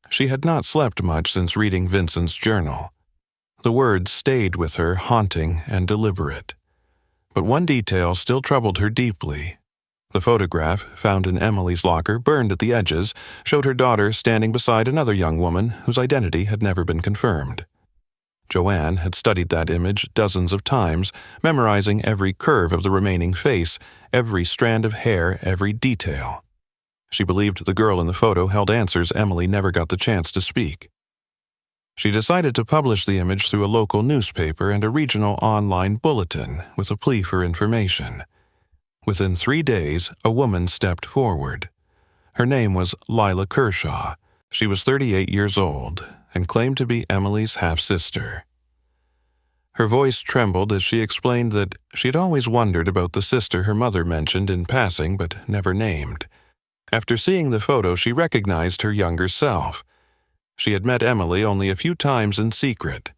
She had not slept much since reading Vincent's journal. The words stayed with her, haunting and deliberate. But one detail still troubled her deeply. The photograph, found in Emily's locker, burned at the edges, showed her daughter standing beside another young woman whose identity had never been confirmed. Joanne had studied that image dozens of times, memorizing every curve of the remaining face, every strand of hair, every detail. She believed the girl in the photo held answers Emily never got the chance to speak. She decided to publish the image through a local newspaper and a regional online bulletin with a plea for information. Within 3 days, a woman stepped forward. Her name was Lila Kershaw. She was 38 years old and claimed to be Emily's half-sister. Her voice trembled as she explained that she had always wondered about the sister her mother mentioned in passing but never named. After seeing the photo, she recognized her younger self. She had met Emily only a few times in secret.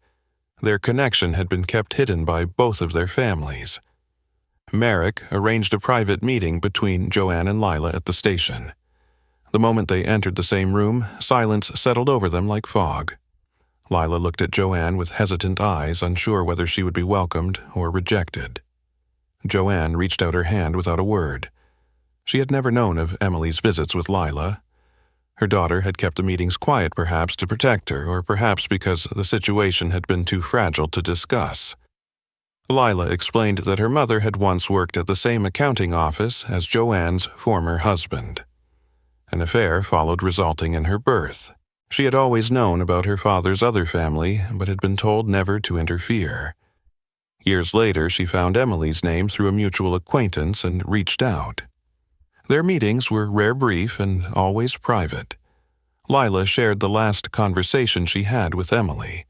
Their connection had been kept hidden by both of their families. Merrick arranged a private meeting between Joanne and Lila at the station. The moment they entered the same room, silence settled over them like fog. Lila looked at Joanne with hesitant eyes, unsure whether she would be welcomed or rejected. Joanne reached out her hand without a word. She had never known of Emily's visits with Lila. Her daughter had kept the meetings quiet, perhaps to protect her, or perhaps because the situation had been too fragile to discuss. Lila explained that her mother had once worked at the same accounting office as Joanne's former husband. An affair followed, resulting in her birth. She had always known about her father's other family, but had been told never to interfere. Years later, she found Emily's name through a mutual acquaintance and reached out. Their meetings were rare, brief, and always private. Lila shared the last conversation she had with Emily.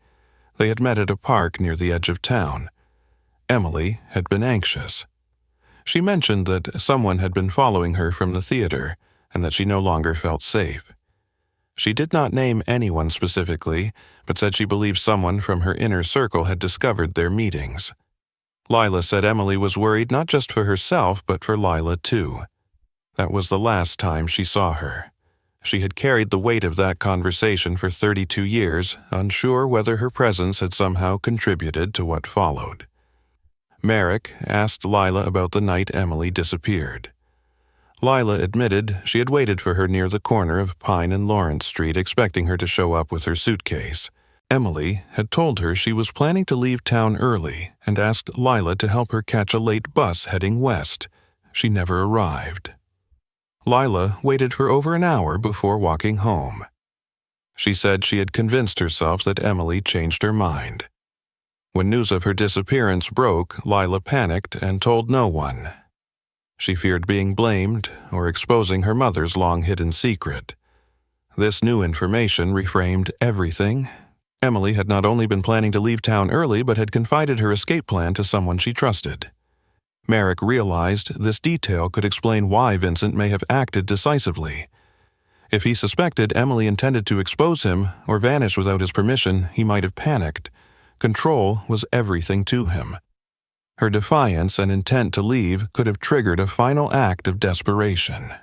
They had met at a park near the edge of town. Emily had been anxious. She mentioned that someone had been following her from the theater and that she no longer felt safe. She did not name anyone specifically, but said she believed someone from her inner circle had discovered their meetings. Lila said Emily was worried not just for herself but for Lila too. That was the last time she saw her. She had carried the weight of that conversation for 32 years, unsure whether her presence had somehow contributed to what followed. Merrick asked Lila about the night Emily disappeared. Lila admitted she had waited for her near the corner of Pine and Lawrence Street, expecting her to show up with her suitcase. Emily had told her she was planning to leave town early and asked Lila to help her catch a late bus heading west. She never arrived. Lila waited for over an hour before walking home. She said she had convinced herself that Emily changed her mind. When news of her disappearance broke, Lila panicked and told no one. She feared being blamed or exposing her mother's long-hidden secret. This new information reframed everything. Emily had not only been planning to leave town early but had confided her escape plan to someone she trusted. Merrick realized this detail could explain why Vincent may have acted decisively. If he suspected Emily intended to expose him or vanish without his permission, he might have panicked. Control was everything to him. Her defiance and intent to leave could have triggered a final act of desperation.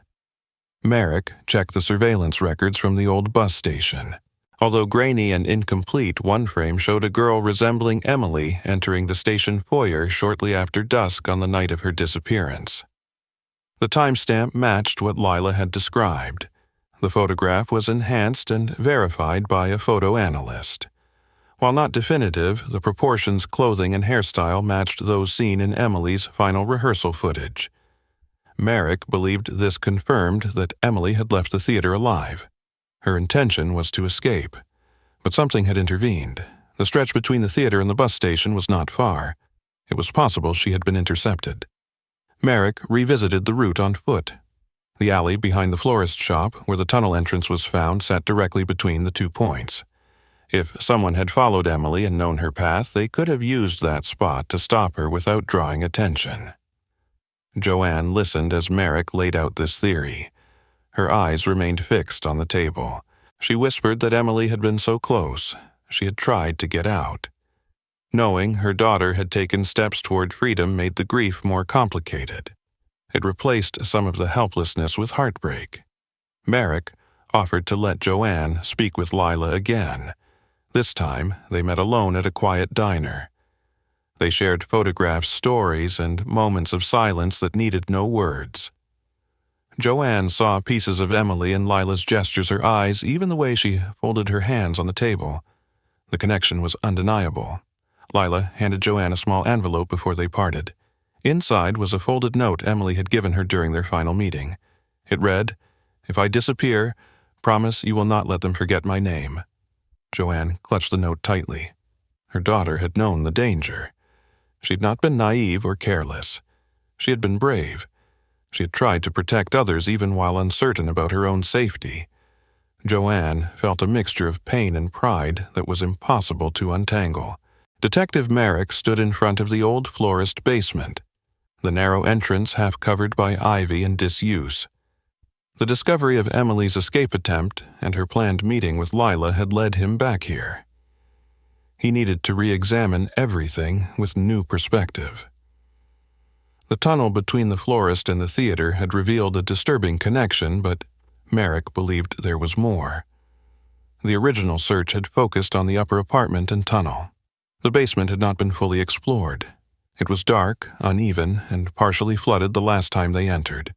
Merrick checked the surveillance records from the old bus station. Although grainy and incomplete, one frame showed a girl resembling Emily entering the station foyer shortly after dusk on the night of her disappearance. The timestamp matched what Lila had described. The photograph was enhanced and verified by a photo analyst. While not definitive, the proportions, clothing, and hairstyle matched those seen in Emily's final rehearsal footage. Merrick believed this confirmed that Emily had left the theater alive. Her intention was to escape. But something had intervened. The stretch between the theater and the bus station was not far. It was possible she had been intercepted. Merrick revisited the route on foot. The alley behind the florist shop, where the tunnel entrance was found, sat directly between the 2 points. If someone had followed Emily and known her path, they could have used that spot to stop her without drawing attention. Joanne listened as Merrick laid out this theory. Her eyes remained fixed on the table. She whispered that Emily had been so close. she had tried to get out. Knowing her daughter had taken steps toward freedom made the grief more complicated. It replaced some of the helplessness with heartbreak. Merrick offered to let Joanne speak with Lila again. This time, they met alone at a quiet diner. They shared photographs, stories, and moments of silence that needed no words. Joanne saw pieces of Emily in Lila's gestures, her eyes, even the way she folded her hands on the table. The connection was undeniable. Lila handed Joanne a small envelope before they parted. Inside was a folded note Emily had given her during their final meeting. It read, "If I disappear, promise you will not let them forget my name." Joanne clutched the note tightly. Her daughter had known the danger. She had not been naive or careless. She had been brave. She had tried to protect others even while uncertain about her own safety. Joanne felt a mixture of pain and pride that was impossible to untangle. Detective Merrick stood in front of the old florist basement, the narrow entrance half covered by ivy and disuse. The discovery of Emily's escape attempt and her planned meeting with Lila had led him back here. He needed to re-examine everything with new perspective. The tunnel between the florist and the theater had revealed a disturbing connection, but Merrick believed there was more. The original search had focused on the upper apartment and tunnel. The basement had not been fully explored. It was dark, uneven, and partially flooded the last time they entered.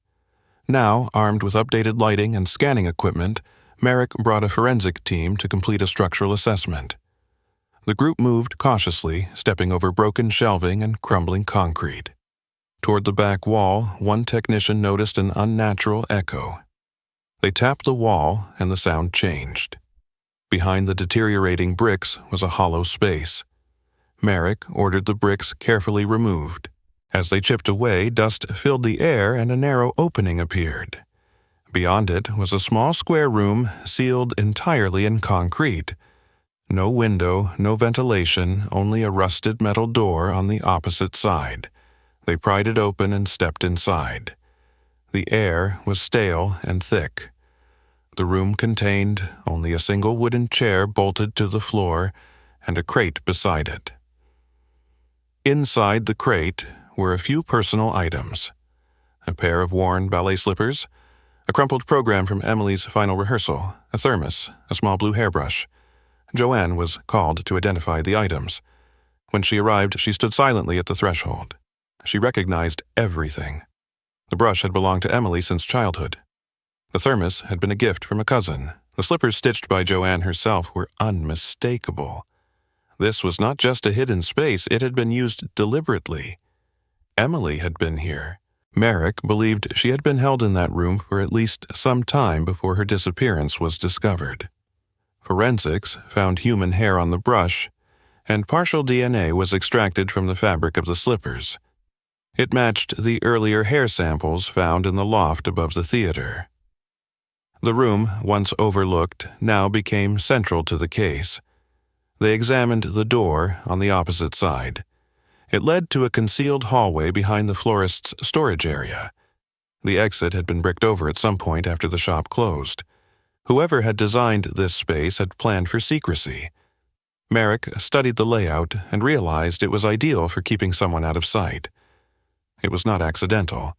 Now, armed with updated lighting and scanning equipment, Merrick brought a forensic team to complete a structural assessment. The group moved cautiously, stepping over broken shelving and crumbling concrete. Toward the back wall, one technician noticed an unnatural echo. They tapped the wall, and the sound changed. Behind the deteriorating bricks was a hollow space. Merrick ordered the bricks carefully removed. As they chipped away, dust filled the air and a narrow opening appeared. Beyond it was a small square room sealed entirely in concrete. No window, no ventilation, only a rusted metal door on the opposite side. They pried it open and stepped inside. The air was stale and thick. The room contained only a single wooden chair bolted to the floor and a crate beside it. Inside the crate were a few personal items: a pair of worn ballet slippers, a crumpled program from Emily's final rehearsal, a thermos, a small blue hairbrush. Joanne was called to identify the items. When she arrived, she stood silently at the threshold. She recognized everything. The brush had belonged to Emily since childhood. The thermos had been a gift from a cousin. The slippers stitched by Joanne herself were unmistakable. This was not just a hidden space, it had been used deliberately. Emily had been here. Merrick believed she had been held in that room for at least some time before her disappearance was discovered. Forensics found human hair on the brush, and partial DNA was extracted from the fabric of the slippers. It matched the earlier hair samples found in the loft above the theater. The room, once overlooked, now became central to the case. They examined the door on the opposite side. It led to a concealed hallway behind the florist's storage area. The exit had been bricked over at some point after the shop closed. Whoever had designed this space had planned for secrecy. Merrick studied the layout and realized it was ideal for keeping someone out of sight. It was not accidental.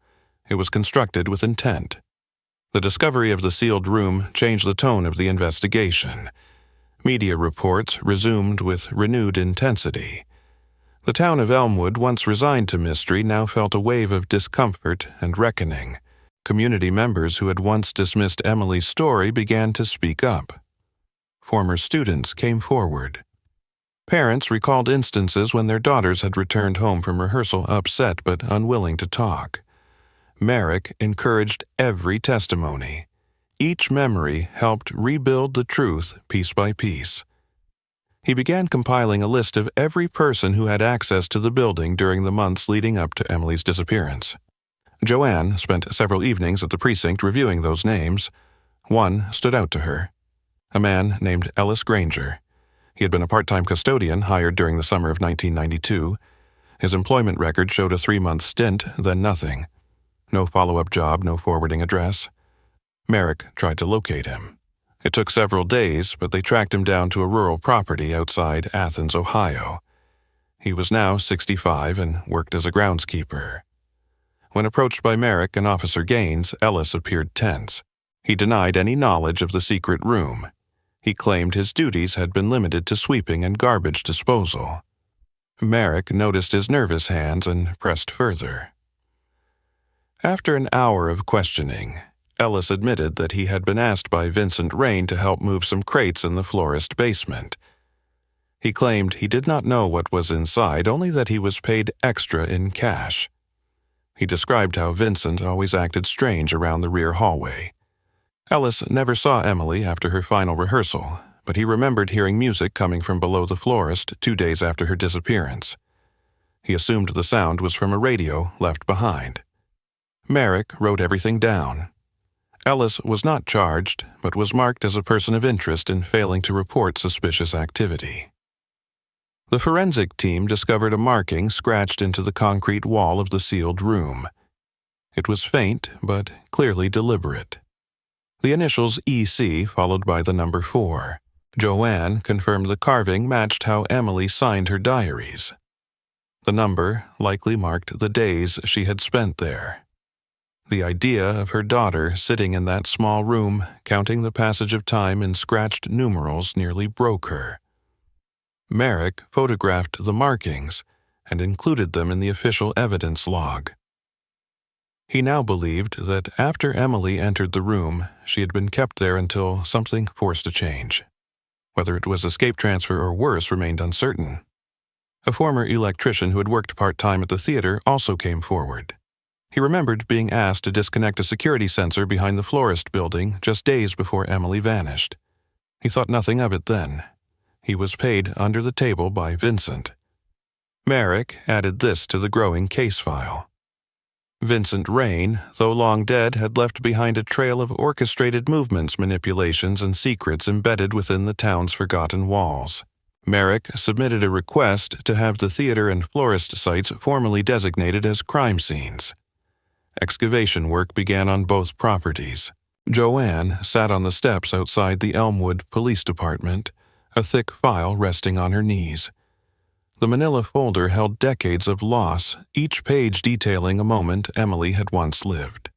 It was constructed with intent. The discovery of the sealed room changed the tone of the investigation. Media reports resumed with renewed intensity. The town of Elmwood, once resigned to mystery, now felt a wave of discomfort and reckoning. Community members who had once dismissed Emily's story began to speak up. Former students came forward. Parents recalled instances when their daughters had returned home from rehearsal upset but unwilling to talk. Merrick encouraged every testimony. Each memory helped rebuild the truth piece by piece. He began compiling a list of every person who had access to the building during the months leading up to Emily's disappearance. Joanne spent several evenings at the precinct reviewing those names. One stood out to her: a man named Ellis Granger. He had been a part-time custodian hired during the summer of 1992. His employment record showed a 3-month stint, then nothing. No follow-up job, no forwarding address. Merrick tried to locate him. It took several days, but they tracked him down to a rural property outside Athens, Ohio. He was now 65 and worked as a groundskeeper. When approached by Merrick and Officer Gaines, Ellis appeared tense. He denied any knowledge of the secret room. He claimed his duties had been limited to sweeping and garbage disposal. Merrick noticed his nervous hands and pressed further. After an hour of questioning, Ellis admitted that he had been asked by Vincent Rain to help move some crates in the florist basement. He claimed he did not know what was inside, only that he was paid extra in cash. He described how Vincent always acted strange around the rear hallway. Ellis never saw Emily after her final rehearsal, but he remembered hearing music coming from below the florist 2 days after her disappearance. He assumed the sound was from a radio left behind. Merrick wrote everything down. Ellis was not charged, but was marked as a person of interest in failing to report suspicious activity. The forensic team discovered a marking scratched into the concrete wall of the sealed room. It was faint, but clearly deliberate. The initials EC followed by the number 4. Joanne confirmed the carving matched how Emily signed her diaries. The number likely marked the days she had spent there. The idea of her daughter sitting in that small room, counting the passage of time in scratched numerals, nearly broke her. Merrick photographed the markings and included them in the official evidence log. He now believed that after Emily entered the room, she had been kept there until something forced a change. Whether it was escape transfer or worse remained uncertain. A former electrician who had worked part-time at the theater also came forward. He remembered being asked to disconnect a security sensor behind the florist building just days before Emily vanished. He thought nothing of it then. He was paid under the table by Vincent. Merrick added this to the growing case file. Vincent Rain, though long dead, had left behind a trail of orchestrated movements, manipulations, and secrets embedded within the town's forgotten walls. Merrick submitted a request to have the theater and florist sites formally designated as crime scenes. Excavation work began on both properties. Joanne sat on the steps outside the Elmwood Police Department, a thick file resting on her knees. The manila folder held decades of loss, each page detailing a moment Emily had once lived.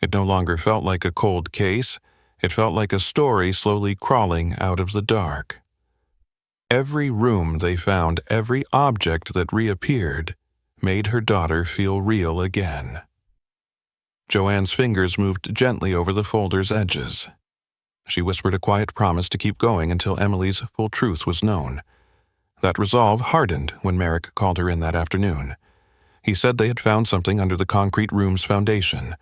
It no longer felt like a cold case, it felt like a story slowly crawling out of the dark. Every room they found, every object that reappeared, made her daughter feel real again. Joanne's fingers moved gently over the folder's edges. She whispered a quiet promise to keep going until Emily's full truth was known. That resolve hardened when Merrick called her in that afternoon. He said they had found something under the concrete room's foundation,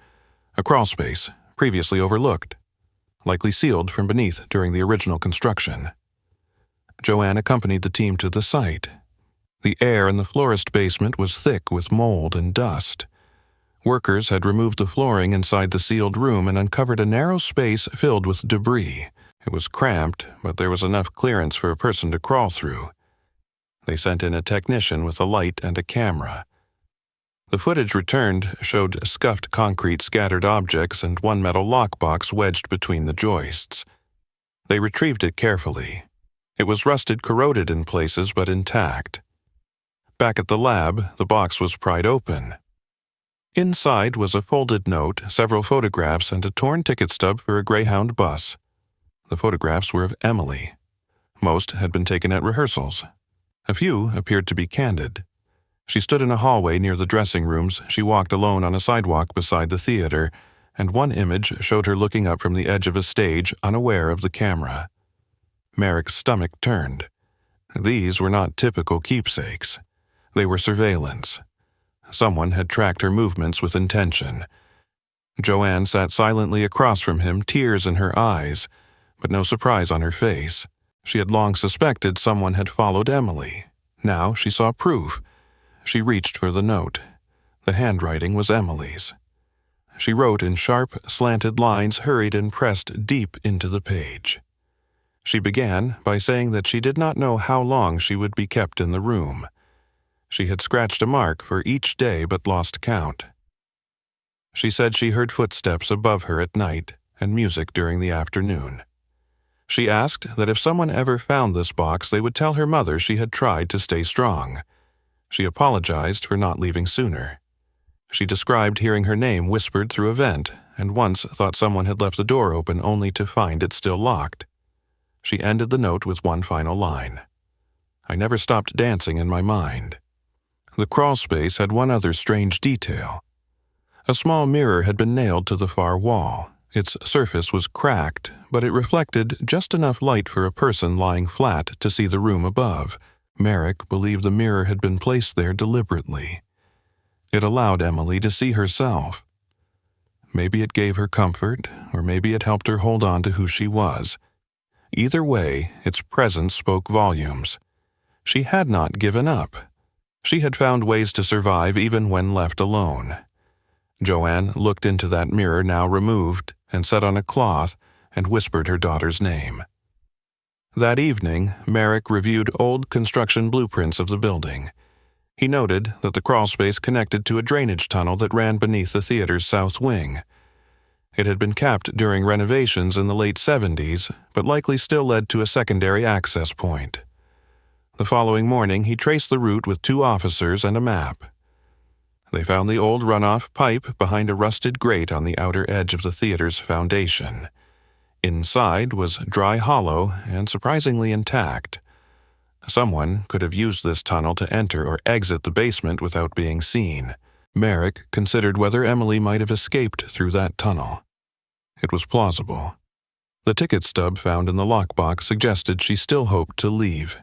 a crawlspace previously overlooked, likely sealed from beneath during the original construction. Joanne accompanied the team to the site. The air in the florist basement was thick with mold and dust. Workers had removed the flooring inside the sealed room and uncovered a narrow space filled with debris. It was cramped, but there was enough clearance for a person to crawl through. They sent in a technician with a light and a camera. The footage returned showed scuffed concrete, scattered objects, and one metal lockbox wedged between the joists. They retrieved it carefully. It was rusted, corroded in places, but intact. Back at the lab, the box was pried open. Inside was a folded note, several photographs, and a torn ticket stub for a Greyhound bus. The photographs were of Emily. Most had been taken at rehearsals. A few appeared to be candid. She stood in a hallway near the dressing rooms. She walked alone on a sidewalk beside the theater, and one image showed her looking up from the edge of a stage, unaware of the camera. Merrick's stomach turned. These were not typical keepsakes. They were surveillance. Someone had tracked her movements with intention. Joanne sat silently across from him, tears in her eyes, but no surprise on her face. She had long suspected someone had followed Emily. Now she saw proof. She reached for the note. The handwriting was Emily's. She wrote in sharp, slanted lines, hurried and pressed deep into the page. She began by saying that she did not know how long she would be kept in the room. She had scratched a mark for each day but lost count. She said she heard footsteps above her at night and music during the afternoon. She asked that if someone ever found this box, they would tell her mother she had tried to stay strong. She apologized for not leaving sooner. She described hearing her name whispered through a vent, and once thought someone had left the door open only to find it still locked. She ended the note with one final line. I never stopped dancing in my mind. The crawl space had one other strange detail. A small mirror had been nailed to the far wall. Its surface was cracked, but it reflected just enough light for a person lying flat to see the room above. Merrick believed the mirror had been placed there deliberately. It allowed Emily to see herself. Maybe it gave her comfort, or maybe it helped her hold on to who she was. Either way, its presence spoke volumes. She had not given up. She had found ways to survive even when left alone. Joanne looked into that mirror now removed and set on a cloth and whispered her daughter's name. That evening, Merrick reviewed old construction blueprints of the building. He noted that the crawlspace connected to a drainage tunnel that ran beneath the theater's south wing. It had been capped during renovations in the late 70s, but likely still led to a secondary access point. The following morning, he traced the route with 2 officers and a map. They found the old runoff pipe behind a rusted grate on the outer edge of the theater's foundation. Inside was dry hollow and surprisingly intact. Someone could have used this tunnel to enter or exit the basement without being seen. Merrick considered whether Emily might have escaped through that tunnel. It was plausible. The ticket stub found in the lockbox suggested she still hoped to leave.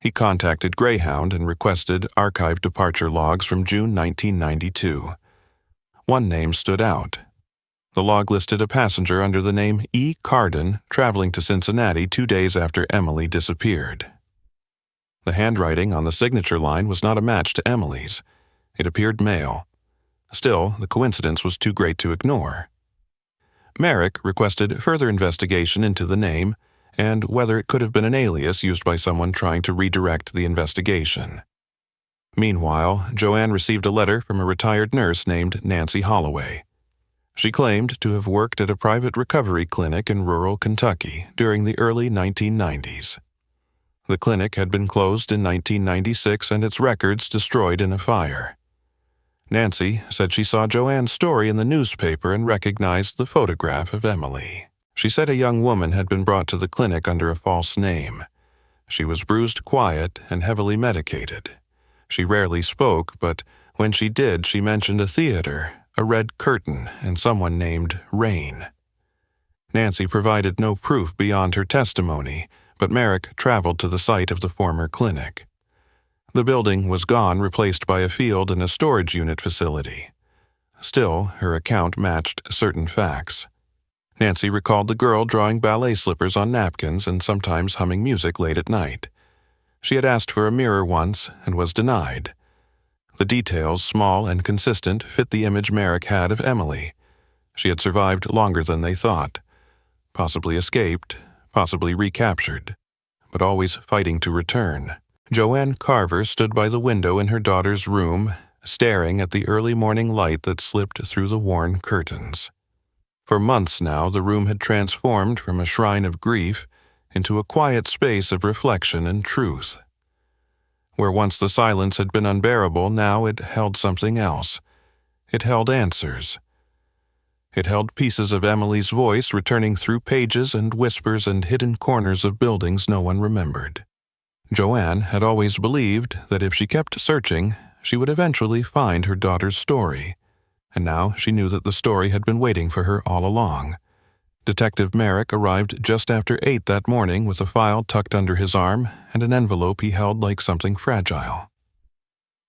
He contacted Greyhound and requested archived departure logs from June 1992. One name stood out. The log listed a passenger under the name E. Carden traveling to Cincinnati 2 days after Emily disappeared. The handwriting on the signature line was not a match to Emily's. It appeared male. Still, the coincidence was too great to ignore. Merrick requested further investigation into the name and whether it could have been an alias used by someone trying to redirect the investigation. Meanwhile, Joanne received a letter from a retired nurse named Nancy Holloway. She claimed to have worked at a private recovery clinic in rural Kentucky during the early 1990s. The clinic had been closed in 1996 and its records destroyed in a fire. Nancy said she saw Joanne's story in the newspaper and recognized the photograph of Emily. She said a young woman had been brought to the clinic under a false name. She was bruised quiet and heavily medicated. She rarely spoke, but when she did, she mentioned a theater, a red curtain, and someone named Rain. Nancy provided no proof beyond her testimony, but Merrick traveled to the site of the former clinic. The building was gone, replaced by a field and a storage unit facility. Still, her account matched certain facts. Nancy recalled the girl drawing ballet slippers on napkins and sometimes humming music late at night. She had asked for a mirror once and was denied. The details, small and consistent, fit the image Merrick had of Emily. She had survived longer than they thought. Possibly escaped, possibly recaptured, but always fighting to return. Joanne Carver stood by the window in her daughter's room, staring at the early morning light that slipped through the worn curtains. For months now, the room had transformed from a shrine of grief into a quiet space of reflection and truth. Where once the silence had been unbearable, now it held something else. It held answers. It held pieces of Emily's voice returning through pages and whispers and hidden corners of buildings no one remembered. Joanne had always believed that if she kept searching, she would eventually find her daughter's story, and now she knew that the story had been waiting for her all along. Detective Merrick arrived just after 8 that morning with a file tucked under his arm and an envelope he held like something fragile.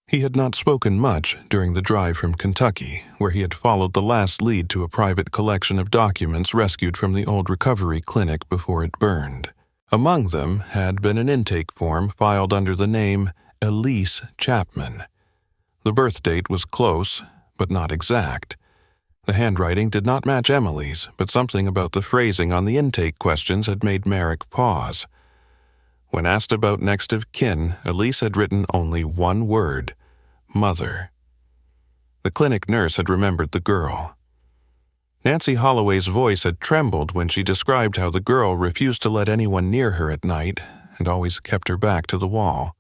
He had not spoken much during the drive from Kentucky, where he had followed the last lead to a private collection of documents rescued from the old recovery clinic before it burned. Among them had been an intake form filed under the name Elise Chapman. The birth date was close, but not exact. The handwriting did not match Emily's, but something about the phrasing on the intake questions had made Merrick pause. When asked about next of kin, Elise had written only one word: mother. The clinic nurse had remembered the girl. Nancy Holloway's voice had trembled when she described how the girl refused to let anyone near her at night and always kept her back to the wall.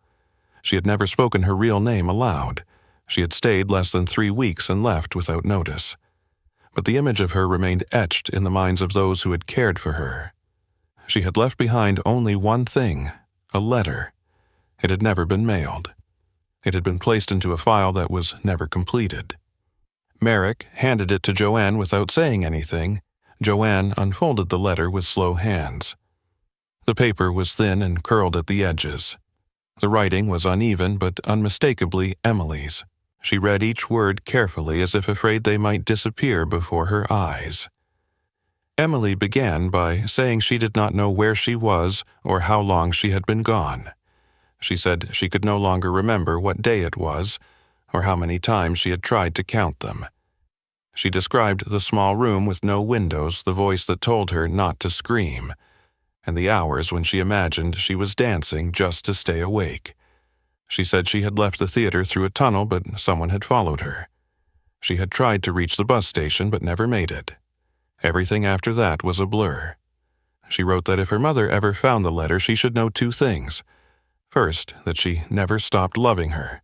She had never spoken her real name aloud. She had stayed less than 3 weeks and left without notice. But the image of her remained etched in the minds of those who had cared for her. She had left behind only one thing, a letter. It had never been mailed. It had been placed into a file that was never completed. Merrick handed it to Joanne without saying anything. Joanne unfolded the letter with slow hands. The paper was thin and curled at the edges. The writing was uneven but unmistakably Emily's. She read each word carefully as if afraid they might disappear before her eyes. Emily began by saying she did not know where she was or how long she had been gone. She said she could no longer remember what day it was, or how many times she had tried to count them. She described the small room with no windows, the voice that told her not to scream, and the hours when she imagined she was dancing just to stay awake. She said she had left the theater through a tunnel, but someone had followed her. She had tried to reach the bus station, but never made it. Everything after that was a blur. She wrote that if her mother ever found the letter, she should know 2 things. First, that she never stopped loving her,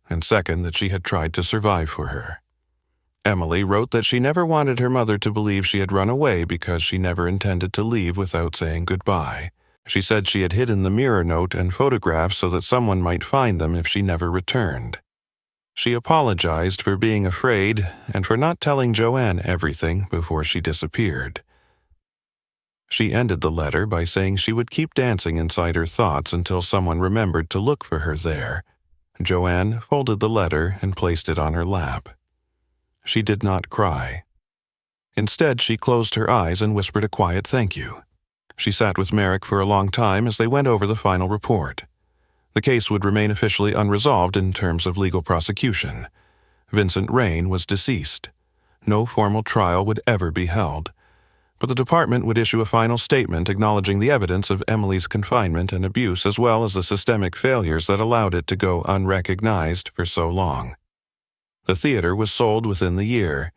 and second, that she had tried to survive for her. Emily wrote that she never wanted her mother to believe she had run away because she never intended to leave without saying goodbye. She said she had hidden the mirror note and photographs so that someone might find them if she never returned. She apologized for being afraid and for not telling Joanne everything before she disappeared. She ended the letter by saying she would keep dancing inside her thoughts until someone remembered to look for her there. Joanne folded the letter and placed it on her lap. She did not cry. Instead, she closed her eyes and whispered a quiet thank you. She sat with Merrick for a long time as they went over the final report. The case would remain officially unresolved in terms of legal prosecution. Vincent Rain was deceased. No formal trial would ever be held, but the department would issue a final statement acknowledging the evidence of Emily's confinement and abuse as well as the systemic failures that allowed it to go unrecognized for so long. The theater was sold within the year.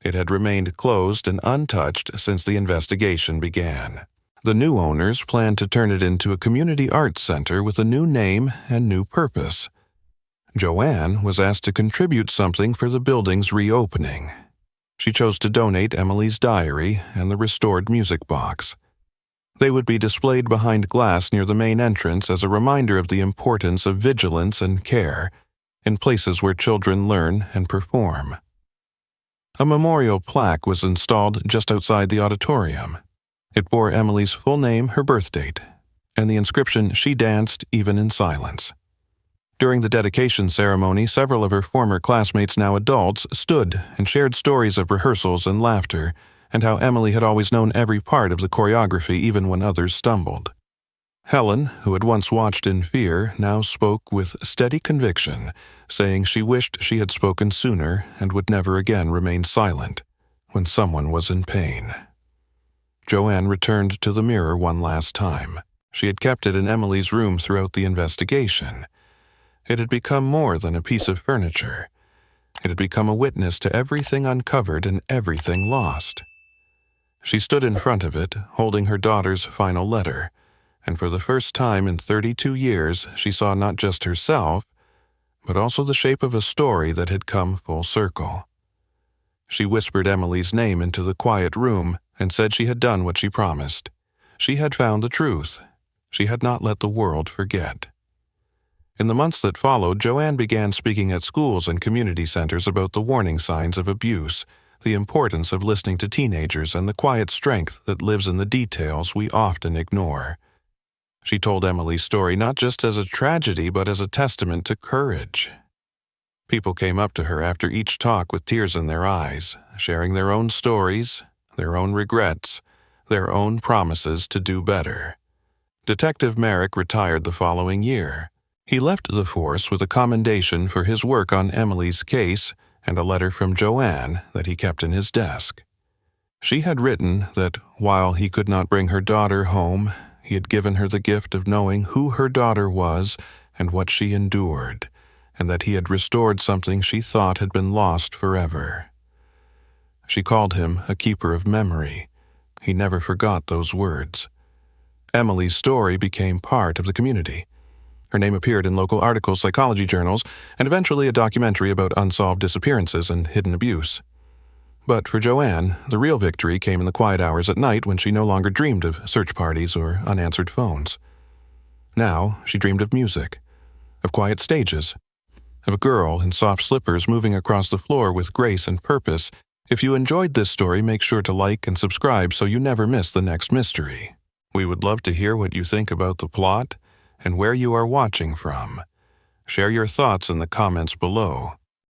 It had remained closed and untouched since the investigation began. The new owners planned to turn it into a community arts center with a new name and new purpose. Joanne was asked to contribute something for the building's reopening. She chose to donate Emily's diary and the restored music box. They would be displayed behind glass near the main entrance as a reminder of the importance of vigilance and care in places where children learn and perform. A memorial plaque was installed just outside the auditorium. It bore Emily's full name, her birth date, and the inscription, "She danced even in silence." During the dedication ceremony, several of her former classmates, now adults, stood and shared stories of rehearsals and laughter, and how Emily had always known every part of the choreography even when others stumbled. Helen, who had once watched in fear, now spoke with steady conviction, saying she wished she had spoken sooner and would never again remain silent when someone was in pain. Joanne returned to the mirror one last time. She had kept it in Emily's room throughout the investigation. It had become more than a piece of furniture. It had become a witness to everything uncovered and everything lost. She stood in front of it, holding her daughter's final letter, and for the first time in 32 years, she saw not just herself, but also the shape of a story that had come full circle. She whispered Emily's name into the quiet room and said she had done what she promised. She had found the truth. She had not let the world forget. In the months that followed, Joanne began speaking at schools and community centers about the warning signs of abuse, the importance of listening to teenagers, and the quiet strength that lives in the details we often ignore. She told Emily's story not just as a tragedy, but as a testament to courage. People came up to her after each talk with tears in their eyes, sharing their own stories, their own regrets, their own promises to do better. Detective Merrick retired the following year. He left the force with a commendation for his work on Emily's case and a letter from Joanne that he kept in his desk. She had written that while he could not bring her daughter home, he had given her the gift of knowing who her daughter was and what she endured, and that he had restored something she thought had been lost forever. She called him a keeper of memory. He never forgot those words. Emily's story became part of the community. Her name appeared in local articles, psychology journals, and eventually a documentary about unsolved disappearances and hidden abuse. But for Joanne, the real victory came in the quiet hours at night when she no longer dreamed of search parties or unanswered phones. Now she dreamed of music, of quiet stages, of a girl in soft slippers moving across the floor with grace and purpose. If you enjoyed this story, make sure to like and subscribe so you never miss the next mystery. We would love to hear what you think about the plot and where you are watching from. Share your thoughts in the comments below.